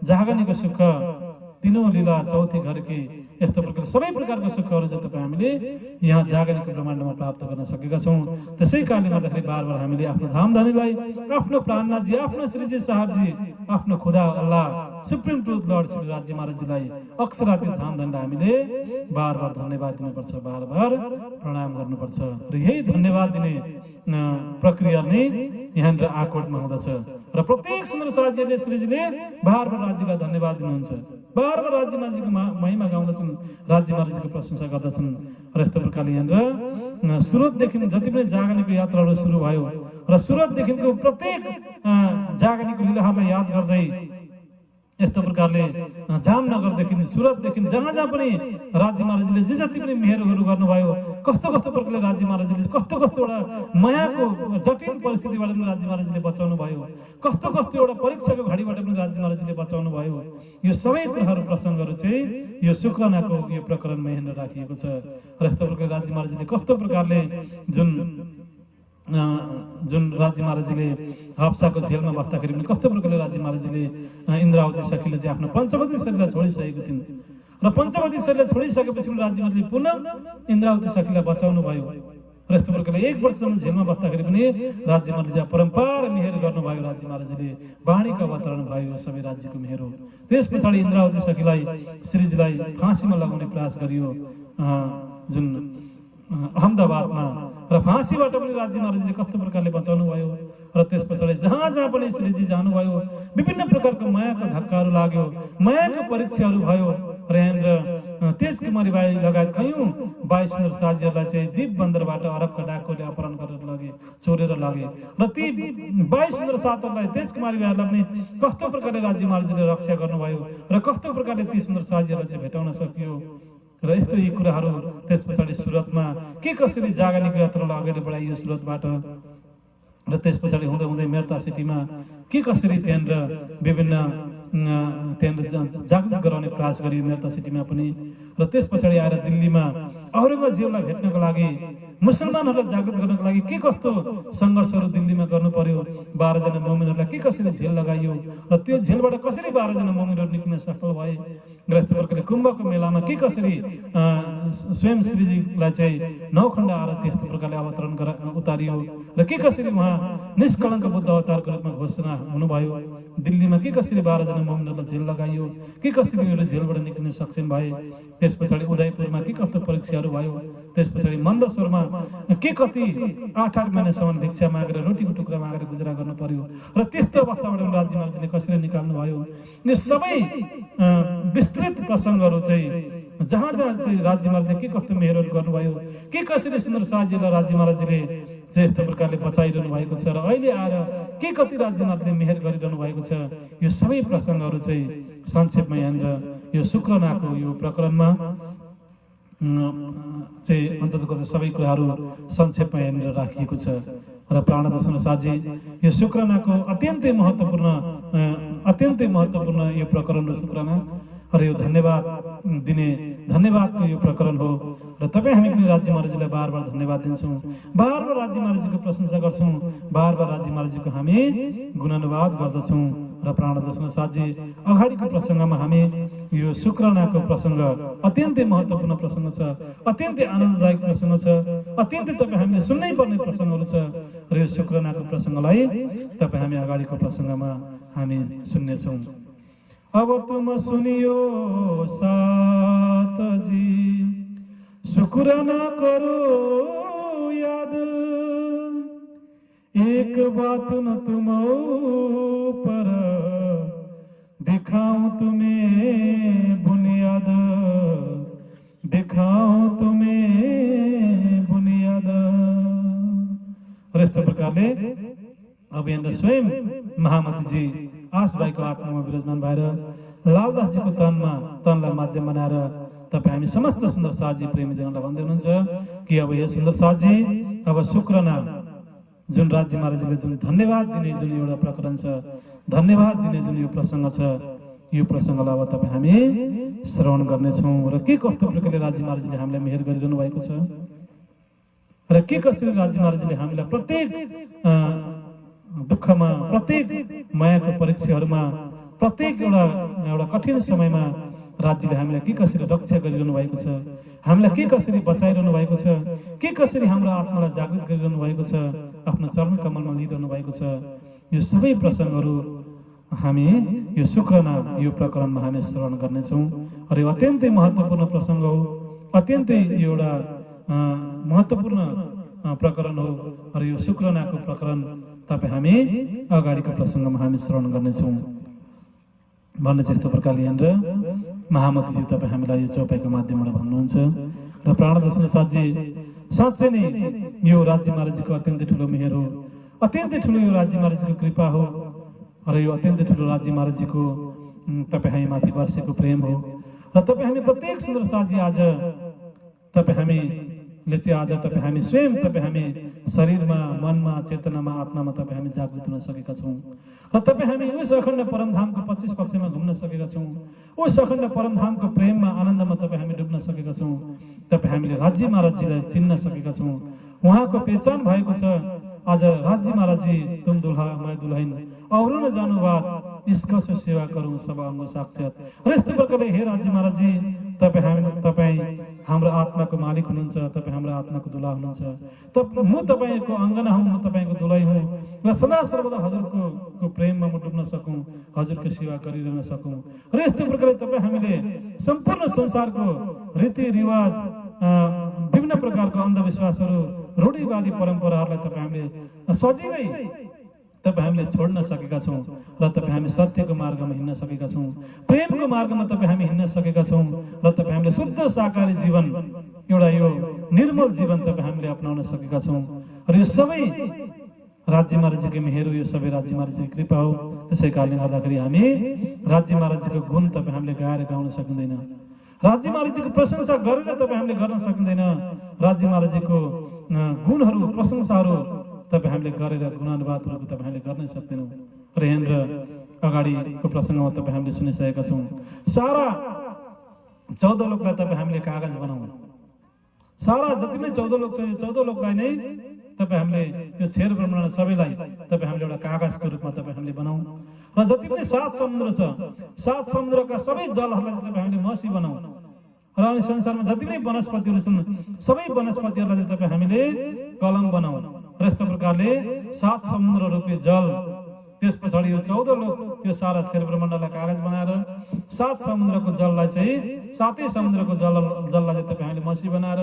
जागनीको सुख, तीनों लीला चौथी घर के यस्तो प्रकार सबै प्रकारको सुखहरू चाहिँ तपाईँ हामीले यहाँ जागनीको ब्रह्माण्डमा प्राप्त गर्न सकेका छौँ। त्यसै कारणले गर्दाखेरि बार बार हामीले आफ्नो धामधनीलाई, आफ्नो प्राणनाथजी, आफ्नो श्रीजी साहबजी, आफ्नो खुदा अल्लाह सुप्रिम ट्रुथ लर्ड श्री राज्य महाराजजीलाई अक्षरातीत धामधनीलाई हामीले बार बार धन्यवाद दिनुपर्छ, बार बार प्रणाम गर्नुपर्छ। र यही धन्यवाद दिने प्रक्रिया नै यहाँनिर आकोटमा हुँदछ। र प्रत्येक सुन्दर साथीहरूले श्रीजीले बार बार राज्यलाई धन्यवाद दिनुहुन्छ, बार बार राज्य महाराजजीको महिमा गाउँदछन्, राज्य महाराजजीको प्रशंसा गर्दछन्। र यस्तो प्रकारले यहाँनिर सुरतदेखि जति पनि जागनीको यात्राहरू सुरु भयो र सुरतदेखिको प्रत्येक जागनीको लीलाहरूलाई याद गर्दै यस्तो प्रकारले जामनगरदेखि सुरतदेखि जहाँ जहाँ पनि राज्य महाराजले जे जति पनि मेहरहरू गर्नुभयो, कस्तो कस्तो प्रकारले राज्य महाराजले कस्तो कस्तो एउटा मायाको जटिल परिस्थितिबाट पनि राज्य महाराजले बचाउनु भयो, कस्तो कस्तो एउटा परीक्षाको घडीबाट पनि राज्य महाराजले बचाउनु भयो। यो सबै कुराहरू प्रसङ्गहरू चाहिँ यो शुक्रानाको यो प्रकरणमा यहाँनिर राखिएको छ। र यस्तो प्रकारले राज्य महाराजले कस्तो प्रकारले जुन राज्य महाराजले हाप्साको जेलमा बस्दाखेरि पनि कस्तो प्रकारले राज्य महाराजले इन्द्रावती सखीले चाहिँ आफ्नो पञ्चवटी शरीरलाई छोडिसकेको थिइन् र पञ्चवटी शरीरलाई छोडिसकेपछि पनि राज्य महाराजले पुनः इन्द्रावती सखीलाई बचाउनु भयो। र यस्तो प्रकारले 1 वर्षसम्म जेलमा बस्दाखेरि पनि राज्य महाराजले परम्पार मेहर गर्नुभयो, राज्य महाराजले वाणीको अवतरण भयो सबै राज्यको मेहर हो। त्यस पछाडि इन्द्रावती सखीलाई श्रीजीलाई फाँसीमा लगाउने प्रयास गरियो जुन अहमदाबादमा, र फाँसीबाट पनि राज्य महाराजले कस्तो प्रकारले बचाउनु भयो। र त्यस पछाडि जहाँ जहाँ पनि श्रीजी जानुभयो विभिन्न प्रकारको मायाको धक्काहरू लाग्यो, मायाको परीक्षाहरू भयो। र यहाँनिर तेज कुमारी बाई लगायत कयौँ 22 सुन्दर साथीहरूलाई चाहिँ दीप बन्दरबाट अरबका डाकुले अपहरण गरेर लगे, चोरेर लगे। र ती 22 सुन्दर साथीहरूलाई, तेज कुमारी बाईहरूलाई पनि कस्तो प्रकारले राज्य महाराजले रक्षा गर्नुभयो र कस्तो प्रकारले ती सुन्दर साथीहरूलाई चाहिँ भेटाउन सकियो। र यस्तो यी कुराहरू त्यस पछाडि सुरतमा के कसरी जागनीको यात्रालाई अगाडि बढाइयो सुरतबाट, र त्यस पछाडि हुँदै हुँदै मेर्ता सिटीमा के कसरी त्यहाँनिर विभिन्न त्यहाँनिर जागृत गराउने प्रयास गरियो मेर्ता सिटीमा पनि। र त्यस पछाडि आएर दिल्लीमा औरङ्गजेबलाई भेट्नको लागि, मुसलमानहरूलाई जागृत गर्नको लागि के कस्तो सङ्घर्षहरू दिल्लीमा गर्नु पर्यो, 12 जना मोमिनहरूलाई के कसरी जेल लगाइयो र त्यो जेलबाट कसरी 12 जना मोमिनहरू निक्लिन सफल भए। र यस्तो प्रकारले कुम्भको मेलामा के कसरी स्वयं श्रीजीलाई चाहिँ 9 खण्ड आरती यस्तो प्रकारले अवतरण उतारियो र के कसरी उहाँ निष्कलङ्क बुद्ध अवतारको रूपमा घोषणा हुनुभयो। दिल्लीमा के कसरी 12 जना मोमिनहरूलाई जेल लगाइयो, के कसरी उनीहरू जेलबाट निक्लिन सक्षम भए। त्यस पछाडि उदयपुरमा के कस्तो परीक्षाहरू भयो, त्यस पछाडि मन्दसोरमा के कति 8-8 महिनासम्म भिक्षा मागेर रोटीको टुक्रा मागेर गुजरा गर्नु पर्यो र त्यस्तो अवस्थाबाट राज्य महाराजले कसरी निकाल्नु भयो। यो सबै विस्तृत प्रसङ्गहरू चाहिँ जहाँ जहाँ चाहिँ राज्य महाराजले के कस्तो मेहरहरू गर्नुभयो, के कसरी सुन्दर साजीलाई राज्य महाराजले चाहिँ यस्तो प्रकारले बचाइरहनु भएको छ र अहिले आएर के कति राज्य महाराजले मेहर गरिरहनु भएको छ, यो सबै प्रसङ्गहरू चाहिँ संक्षेपमा यहाँनिर यो शुक्रानाको यो प्रकरणमा चाहिँ अन्तर्गत सबै कुराहरू संक्षेपमा यहाँनिर राखिएको छ। र प्राणदर्शन साजी यो शुक्रानाको अत्यन्तै महत्त्वपूर्ण यो प्रकरण र शुक्राना र यो धन्यवाद दिने धन्यवादको यो प्रकरण हो र तपाईँ हामी पनि राज्य महाराजलाई बार बार धन्यवाद दिन्छौँ, बार बार राज्य महाराजको प्रशंसा गर्छौँ, बार बार राज्य महाराजको हामी गुणानुवाद गर्दछौँ। र प्राणदर्शन साथी अगाडिको प्रसङ्गमा हामी यो शुक्रनाको प्रसङ्ग अत्यन्तै महत्त्वपूर्ण प्रसङ्ग छ, अत्यन्तै आनन्ददायक प्रसङ्ग छ, अत्यन्तै तपाईँ हामीले सुन्नै पर्ने प्रसङ्गहरू छ र यो शुक्रनाको प्रसङ्गलाई तपाईँ हामी अगाडिको प्रसङ्गमा हामी सुन्नेछौँ। अब तुम सुनियो साथ जी शुक्रना करो याद, एक बात न तुम पर दिखाऊं तुम्हें बुनियाद, दिखाऊं तुम्हें बुनियाद। र यस्तो प्रकारले अब यहाँनिर स्वयं महामतीजी आशबाईको आत्मामा विराजमान भएर लालदासजीको तनलाई माध्यम बनाएर तपाईँ हामी समस्त सुन्दर साथजी प्रेमीजनलाई भन्दै हुनुहुन्छ कि अब यो सुन्दर साथजी अब शुक्रना जुन राज्य महाराजले जुन धन्यवाद दिने जुन एउटा प्रकरण छ, धन्यवाद दिने जुन यो प्रसङ्ग छ, यो प्रसङ्गलाई अब तपाईँ हामी श्रवण गर्नेछौँ र के कस्तो प्रकारले राज्य महाराजले हामीलाई मेहेर गरिरहनु भएको छ र के कसरी राज्य महाराजले हामीलाई प्रत्येक दुःखमा, प्रत्येक मायाको परीक्षाहरूमा, प्रत्येक एउटा कठिन समयमा राज्यले हामीलाई के कसरी रक्षा गरिरहनु भएको छ, हामीलाई के कसरी बचाइरहनु भएको छ, के कसरी हाम्रो आत्मालाई जागृत गरिरहनु भएको छ, आफ्नो चरण कमलमा लिइरहनु भएको छ, यो सबै प्रसङ्गहरू हामी यो शुक्रना यो प्रकरणमा हामी श्रवण गर्नेछौँ र यो अत्यन्तै महत्त्वपूर्ण प्रसङ्ग हो, अत्यन्तै यो एउटा महत्त्वपूर्ण प्रकरण हो र यो शुक्रनाको प्रकरण तपाईँ हामी अगाडिको प्रसङ्गमा हामी श्रवण गर्नेछौँ भन्ने चाहिँ यस्तो प्रकारले यहाँनिर महामतीजी तपाईँ हामीलाई यो चौपाईको माध्यमबाट भन्नुहुन्छ। र प्राणदर्शन साथजी साँच्चै नै यो राज्य महाराजको अत्यन्तै ठुलो मेहेर हो, अत्यन्तै ठुलो यो राज्य महाराजको कृपा हो र यो अत्यन्तै ठुलो राज्य महाराजको तपाईँ हामी माथि बर्सेको प्रेम हो र तपाईँ हामी प्रत्येक सुन्दर साथजी आज तपाईँ हामीले चाहिँ आज तपाईँ हामी स्वयं तपाईँ हामी शरीरमा, मनमा, चेतनामा, आत्मामा तपाईँ हामी जागृत हुन सकेका छौँ र तपाईँ हामी उस अखण्ड परमधामको 25 पक्षमा घुम्न सकेका छौँ, उस अखण्ड परमधामको प्रेममा, आनन्दमा तपाईँ हामी डुब्न सकेका छौँ, तपाईँ हामीले राज्य महाराजजीलाई चिन्न सकेका छौँ, उहाँको पहिचान भएको छ। आज राज्य महाराजजी तुम दुल्हा मैं दुल्हन औरों न जानु बात इसको सेवा करूँ सब अंग साक्षात। र यस्तो प्रकारले हे राज्य महाराजजी तपाईँ हाम्रो आत्माको मालिक हुनुहुन्छ, तपाईँ हाम्रो आत्माको दुल्हा हुनुहुन्छ, म तपाईँको अङ्गना हुँ, म तपाईँको दुलै हुँ र सदा सर्वदा हजुरको प्रेममा म डुब्न सकूँ, हजुरको सेवा गरिरहन सकूँ। र यस्तो प्रकारले तपाईँ हामीले सम्पूर्ण संसारको रीतिरिवाज, विभिन्न प्रकारको अन्धविश्वासहरू, रूढिवादी परम्पराहरूलाई तपाईँ हामीले सजिलै तपाईँ हामीले छोड्न सकेका छौँ र तपाईँ हामी सत्यको मार्गमा हिँड्न सकेका छौँ, प्रेमको मार्गमा तपाईँ हामी हिँड्न सकेका छौँ र तपाईँ हामीले शुद्ध शाकाहारी जीवन, एउटा यो निर्मल जीवन तपाईँ हामीले अपनाउन सकेका छौँ र यो सबै राज्य महाराजको मेहेर, यो सबै राज्य महाराजको कृपा हो। त्यसै कारणले गर्दाखेरि हामी राज्य महाराजको गुण तपाईँ हामीले गाएर गाउन सकिँदैन, राज्य महाराजको प्रशंसा गरेर तपाईँ हामीले गर्न सकिँदैन, राज्य महाराजको गुणहरू, प्रशंसाहरू तपाईँ हामीले गरेर गुणानुवादहरू तपाईँ हामीले गर्नै सक्दैनौँ। र यहाँनिर अगाडिको प्रसङ्गमा तपाईँ हामीले सुनिसकेका छौँ, सारा 14 लोकलाई तपाईँ हामीले कागज बनाउँ, सारा जति नै 14 लोक छ यो 14 लोकलाई नै तपाईँ हामीले यो क्षेत्र ब्रह्माण्ड सबैलाई तपाईँ हामीले एउटा कागजको रूपमा तपाईँ हामीले बनाउँ र जति पनि 7 समुद्र छ, 7 समुद्रका सबै जलहरूलाई तपाईँ हामीले मसी बनाउँ र अनि संसारमा जति पनि वनस्पतिहरू छन् सबै वनस्पतिहरूलाई चाहिँ तपाईँ हामीले कलम बनाउँ र यस्तो प्रकारले 7 समुद्र रूपी जल, त्यस पछाडि यो 14 लोक, यो सारा क्षेत्र ब्रह्माण्डलाई कागज बनाएर 7 समुद्रको जललाई चाहिँ 7 समुद्रको जललाई चाहिँ तपाईँ हामीले मसी बनाएर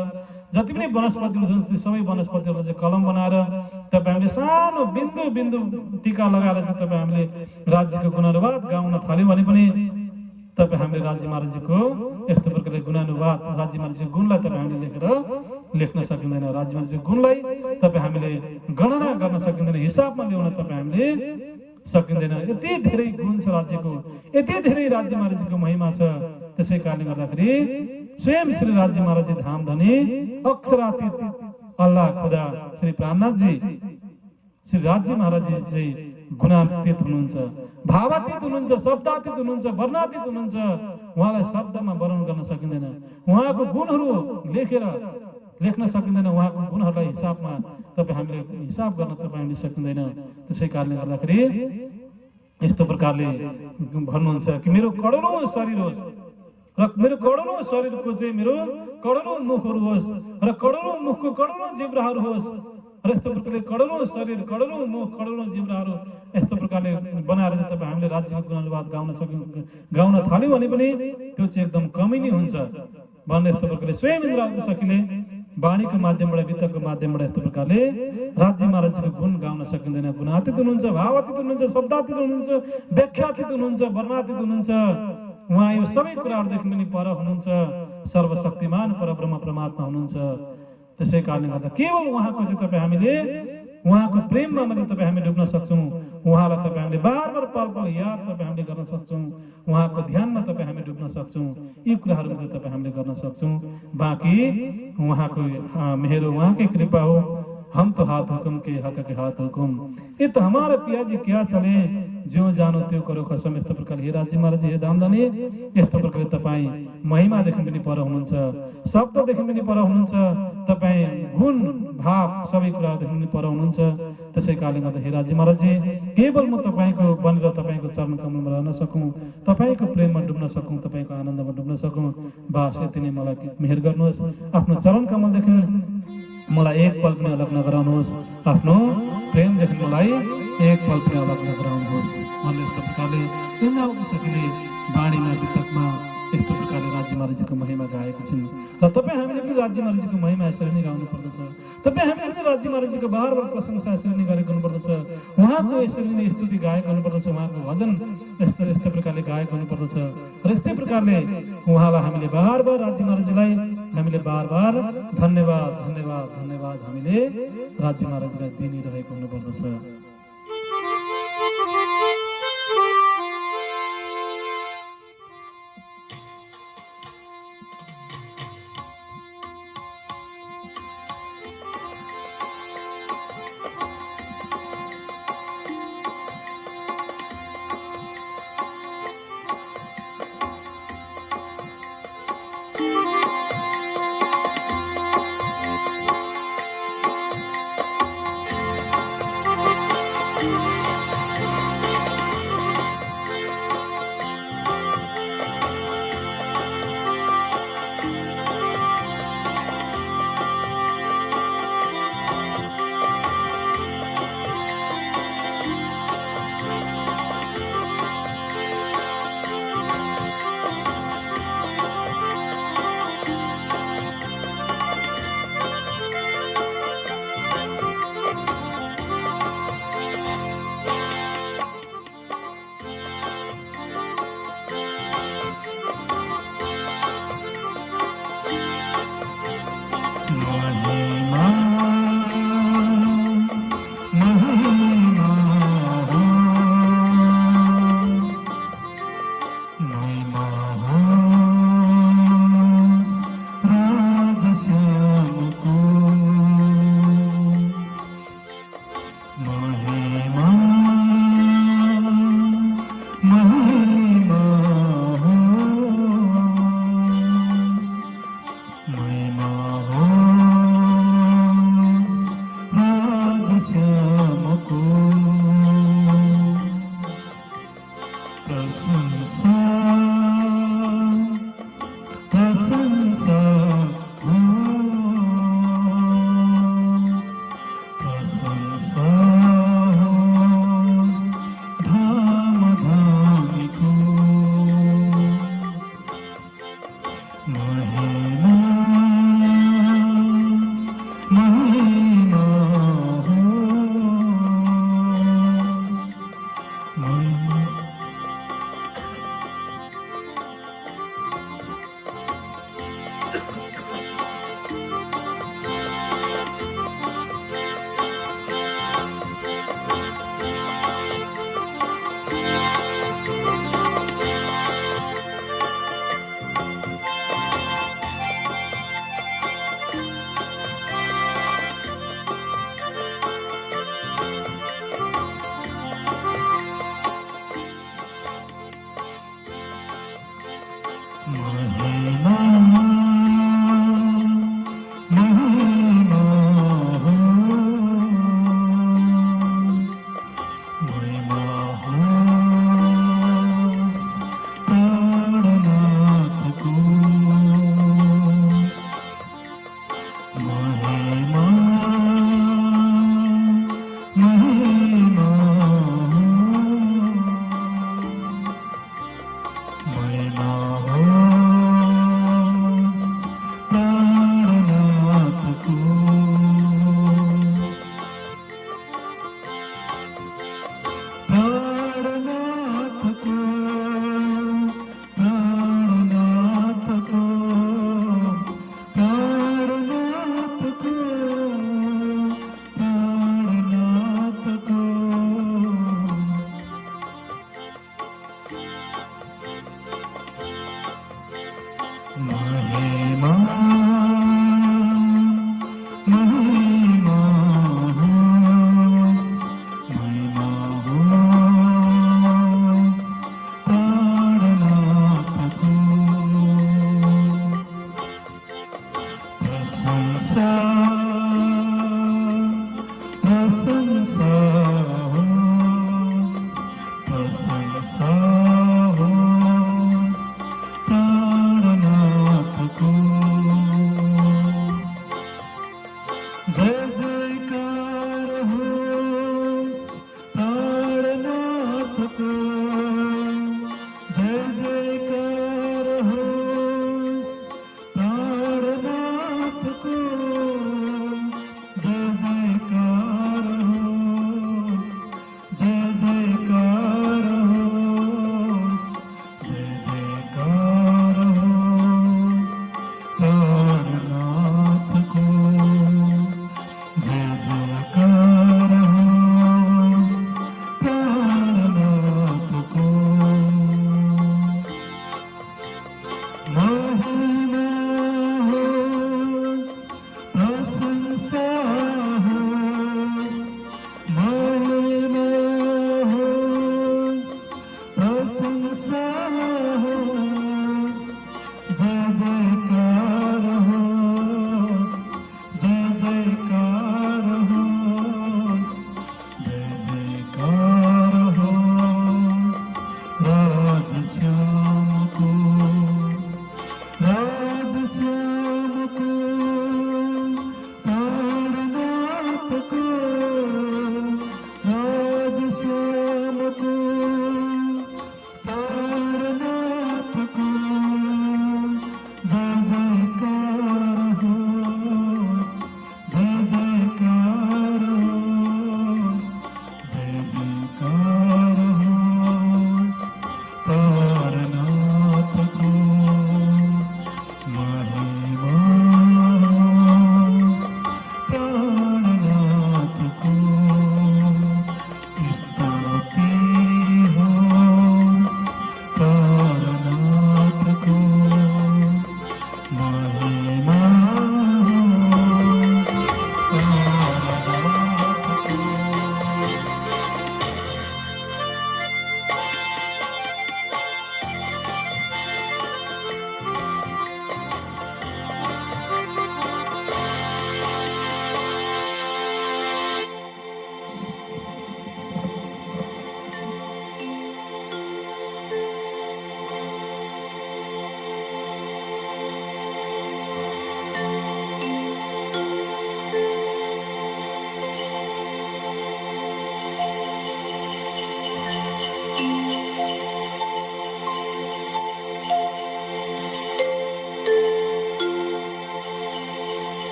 जति पनि वनस्पतिहरू छन् ती सबै वनस्पतिहरूलाई चाहिँ कलम बनाएर तपाईँ हामीले सानो बिन्दु बिन्दु टीका लगाएर चाहिँ तपाईँ हामीले राज्यको गुणानुवाद गाउन थाल्यौँ भने पनि तपाईँ हामीले राज्य महाराजको यस्तो प्रकारले गुणानुवाद, राज्य महाराजको गुणलाई तपाईँ हामीले लेख्न सकिँदैन, राज्य महाराजको गुणलाई तपाईँ हामीले गणना गर्न सकिँदैन, हिसाबमा ल्याउन तपाईँ हामीले सकिँदैन। यति धेरै गुण छ राज्यको, यति धेरै राज्य महाराजको महिमा छ। त्यसै कारणले गर्दाखेरि स्वयं श्री राज्य महाराज धाम धनी अक्षरातीत अल्लाह खुदा श्री प्राणनाथजी, श्री राज्य महाराज चाहिँ गुणातीत हुनुहुन्छ, भावातीत हुनुहुन्छ, शब्दातीत हुनुहुन्छ, वर्णातीत हुनुहुन्छ। उहाँलाई शब्दमा वर्णन गर्न सकिँदैन, उहाँको गुणहरू लेख्न सकिँदैन, उहाँको गुणहरूलाई हिसाबमा तपाईँ हामीले हिसाब गर्न तपाईँ हामीले सकिँदैन। त्यसै कारणले गर्दाखेरि यस्तो प्रकारले भन्नुहुन्छ कि मेरो करोडौं शरीर होस् र मेरो करोडौं शरीरको चाहिँ मेरो करोडौं मुखहरू होस् र करोडौं मुखको करोडौं जिब्राहरू होस् र यस्तो प्रकारले करोडौं शरीर, करोडौं मुख, करोडौं जिब्राहरू यस्तो प्रकारले बनाएर चाहिँ तपाईँ हामीले राज्यको गुणानुवाद गाउन थाल्यौँ भने पनि त्यो चाहिँ एकदम कमी नै हुन्छ भन्ने यस्तो प्रकारले स्वयं इन्द्रावती सखीले वाणीको माध्यमबाट, वित्तको माध्यमबाट यस्तो प्रकारले राज्य महाराजको गुण गाउन सकिँदैन। गुणातीत हुनुहुन्छ, भावातीत हुनुहुन्छ, शब्दातीत हुनुहुन्छ, व्याख्यातीत हुनुहुन्छ, वर्णातीत हुनुहुन्छ। उहाँ यो सबै कुराहरूदेखि पनि पर हुनुहुन्छ, सर्वशक्तिमान परब्रह्म परमात्मा हुनुहुन्छ। त्यसै कारणले गर्दा केवल उहाँको चाहिँ तपाईँ हामीले उहाँको प्रेममा मात्रै तपाईँ हामी डुब्न सक्छौँ। उहाँलाई तपाईँ हामीले बार बार पल पल याद तपाईँ हामीले गर्न सक्छौँ, उहाँको ध्यानमा तपाईँ हामी डुब्न सक्छौँ। यी कुराहरू मात्रै तपाईँ हामीले गर्न सक्छौँ। बाँकी उहाँको मेहर, उहाँकै कृपा हो। हम तो हाथ हुकुम के हक के हाथ हुकुम, ये तो हमारा पियाजी क्या चले, जो जानो त्यो करो खसम। यस्तो प्रकारले हे राज्य महाराज, हे धामधनी, यस्तो प्रकारले तपाईँ महिमादेखि पनि पर हुनुहुन्छ, शब्ददेखि पनि पर हुनुहुन्छ, तपाईँ गुण भाव सबै कुरादेखि पनि पर हुनुहुन्छ। त्यसै कारणले गर्दा हे राज्य महाराजजी, केवल म तपाईँको बनेर तपाईँको चरण कमलमा रहन सकौँ, तपाईँको प्रेममा डुब्न सकौँ, तपाईँको आनन्दमा डुब्न सकौँ। बास यति नै मलाई मेहर गर्नुहोस्। आफ्नो चरण कमलदेखि मलाई एक पल पनि अलग नगराउनुहोस्, आफ्नो प्रेमदेखि मलाई एक पल पनि अलग नगराउनुहोस् भन्ने यस्तो प्रकारले इन्द्रावती सखीले वाणीमा, वितकमा यस्तो प्रकारले राज्य महाराजको महिमा गाएको छिन्। र तपाईँ हामीले पनि राज्य महाराजको महिमा यसरी नै गाउनु पर्दछ। तपाईँ हामीले पनि राज्य महाराजको बार बार प्रशंसा यसरी नै गरेको हुनुपर्दछ, उहाँको यसरी नै स्तुति गाएको हुनुपर्दछ, उहाँको भजन यस्तो प्रकारले गाएको हुनुपर्दछ। र यस्तै प्रकारले उहाँलाई हामीले बार बार राज्य महाराजलाई हामीले बार बार धन्यवाद धन्यवाद धन्यवाद हामीले राज्य महाराजलाई दिइरहेको हुनुपर्दछ।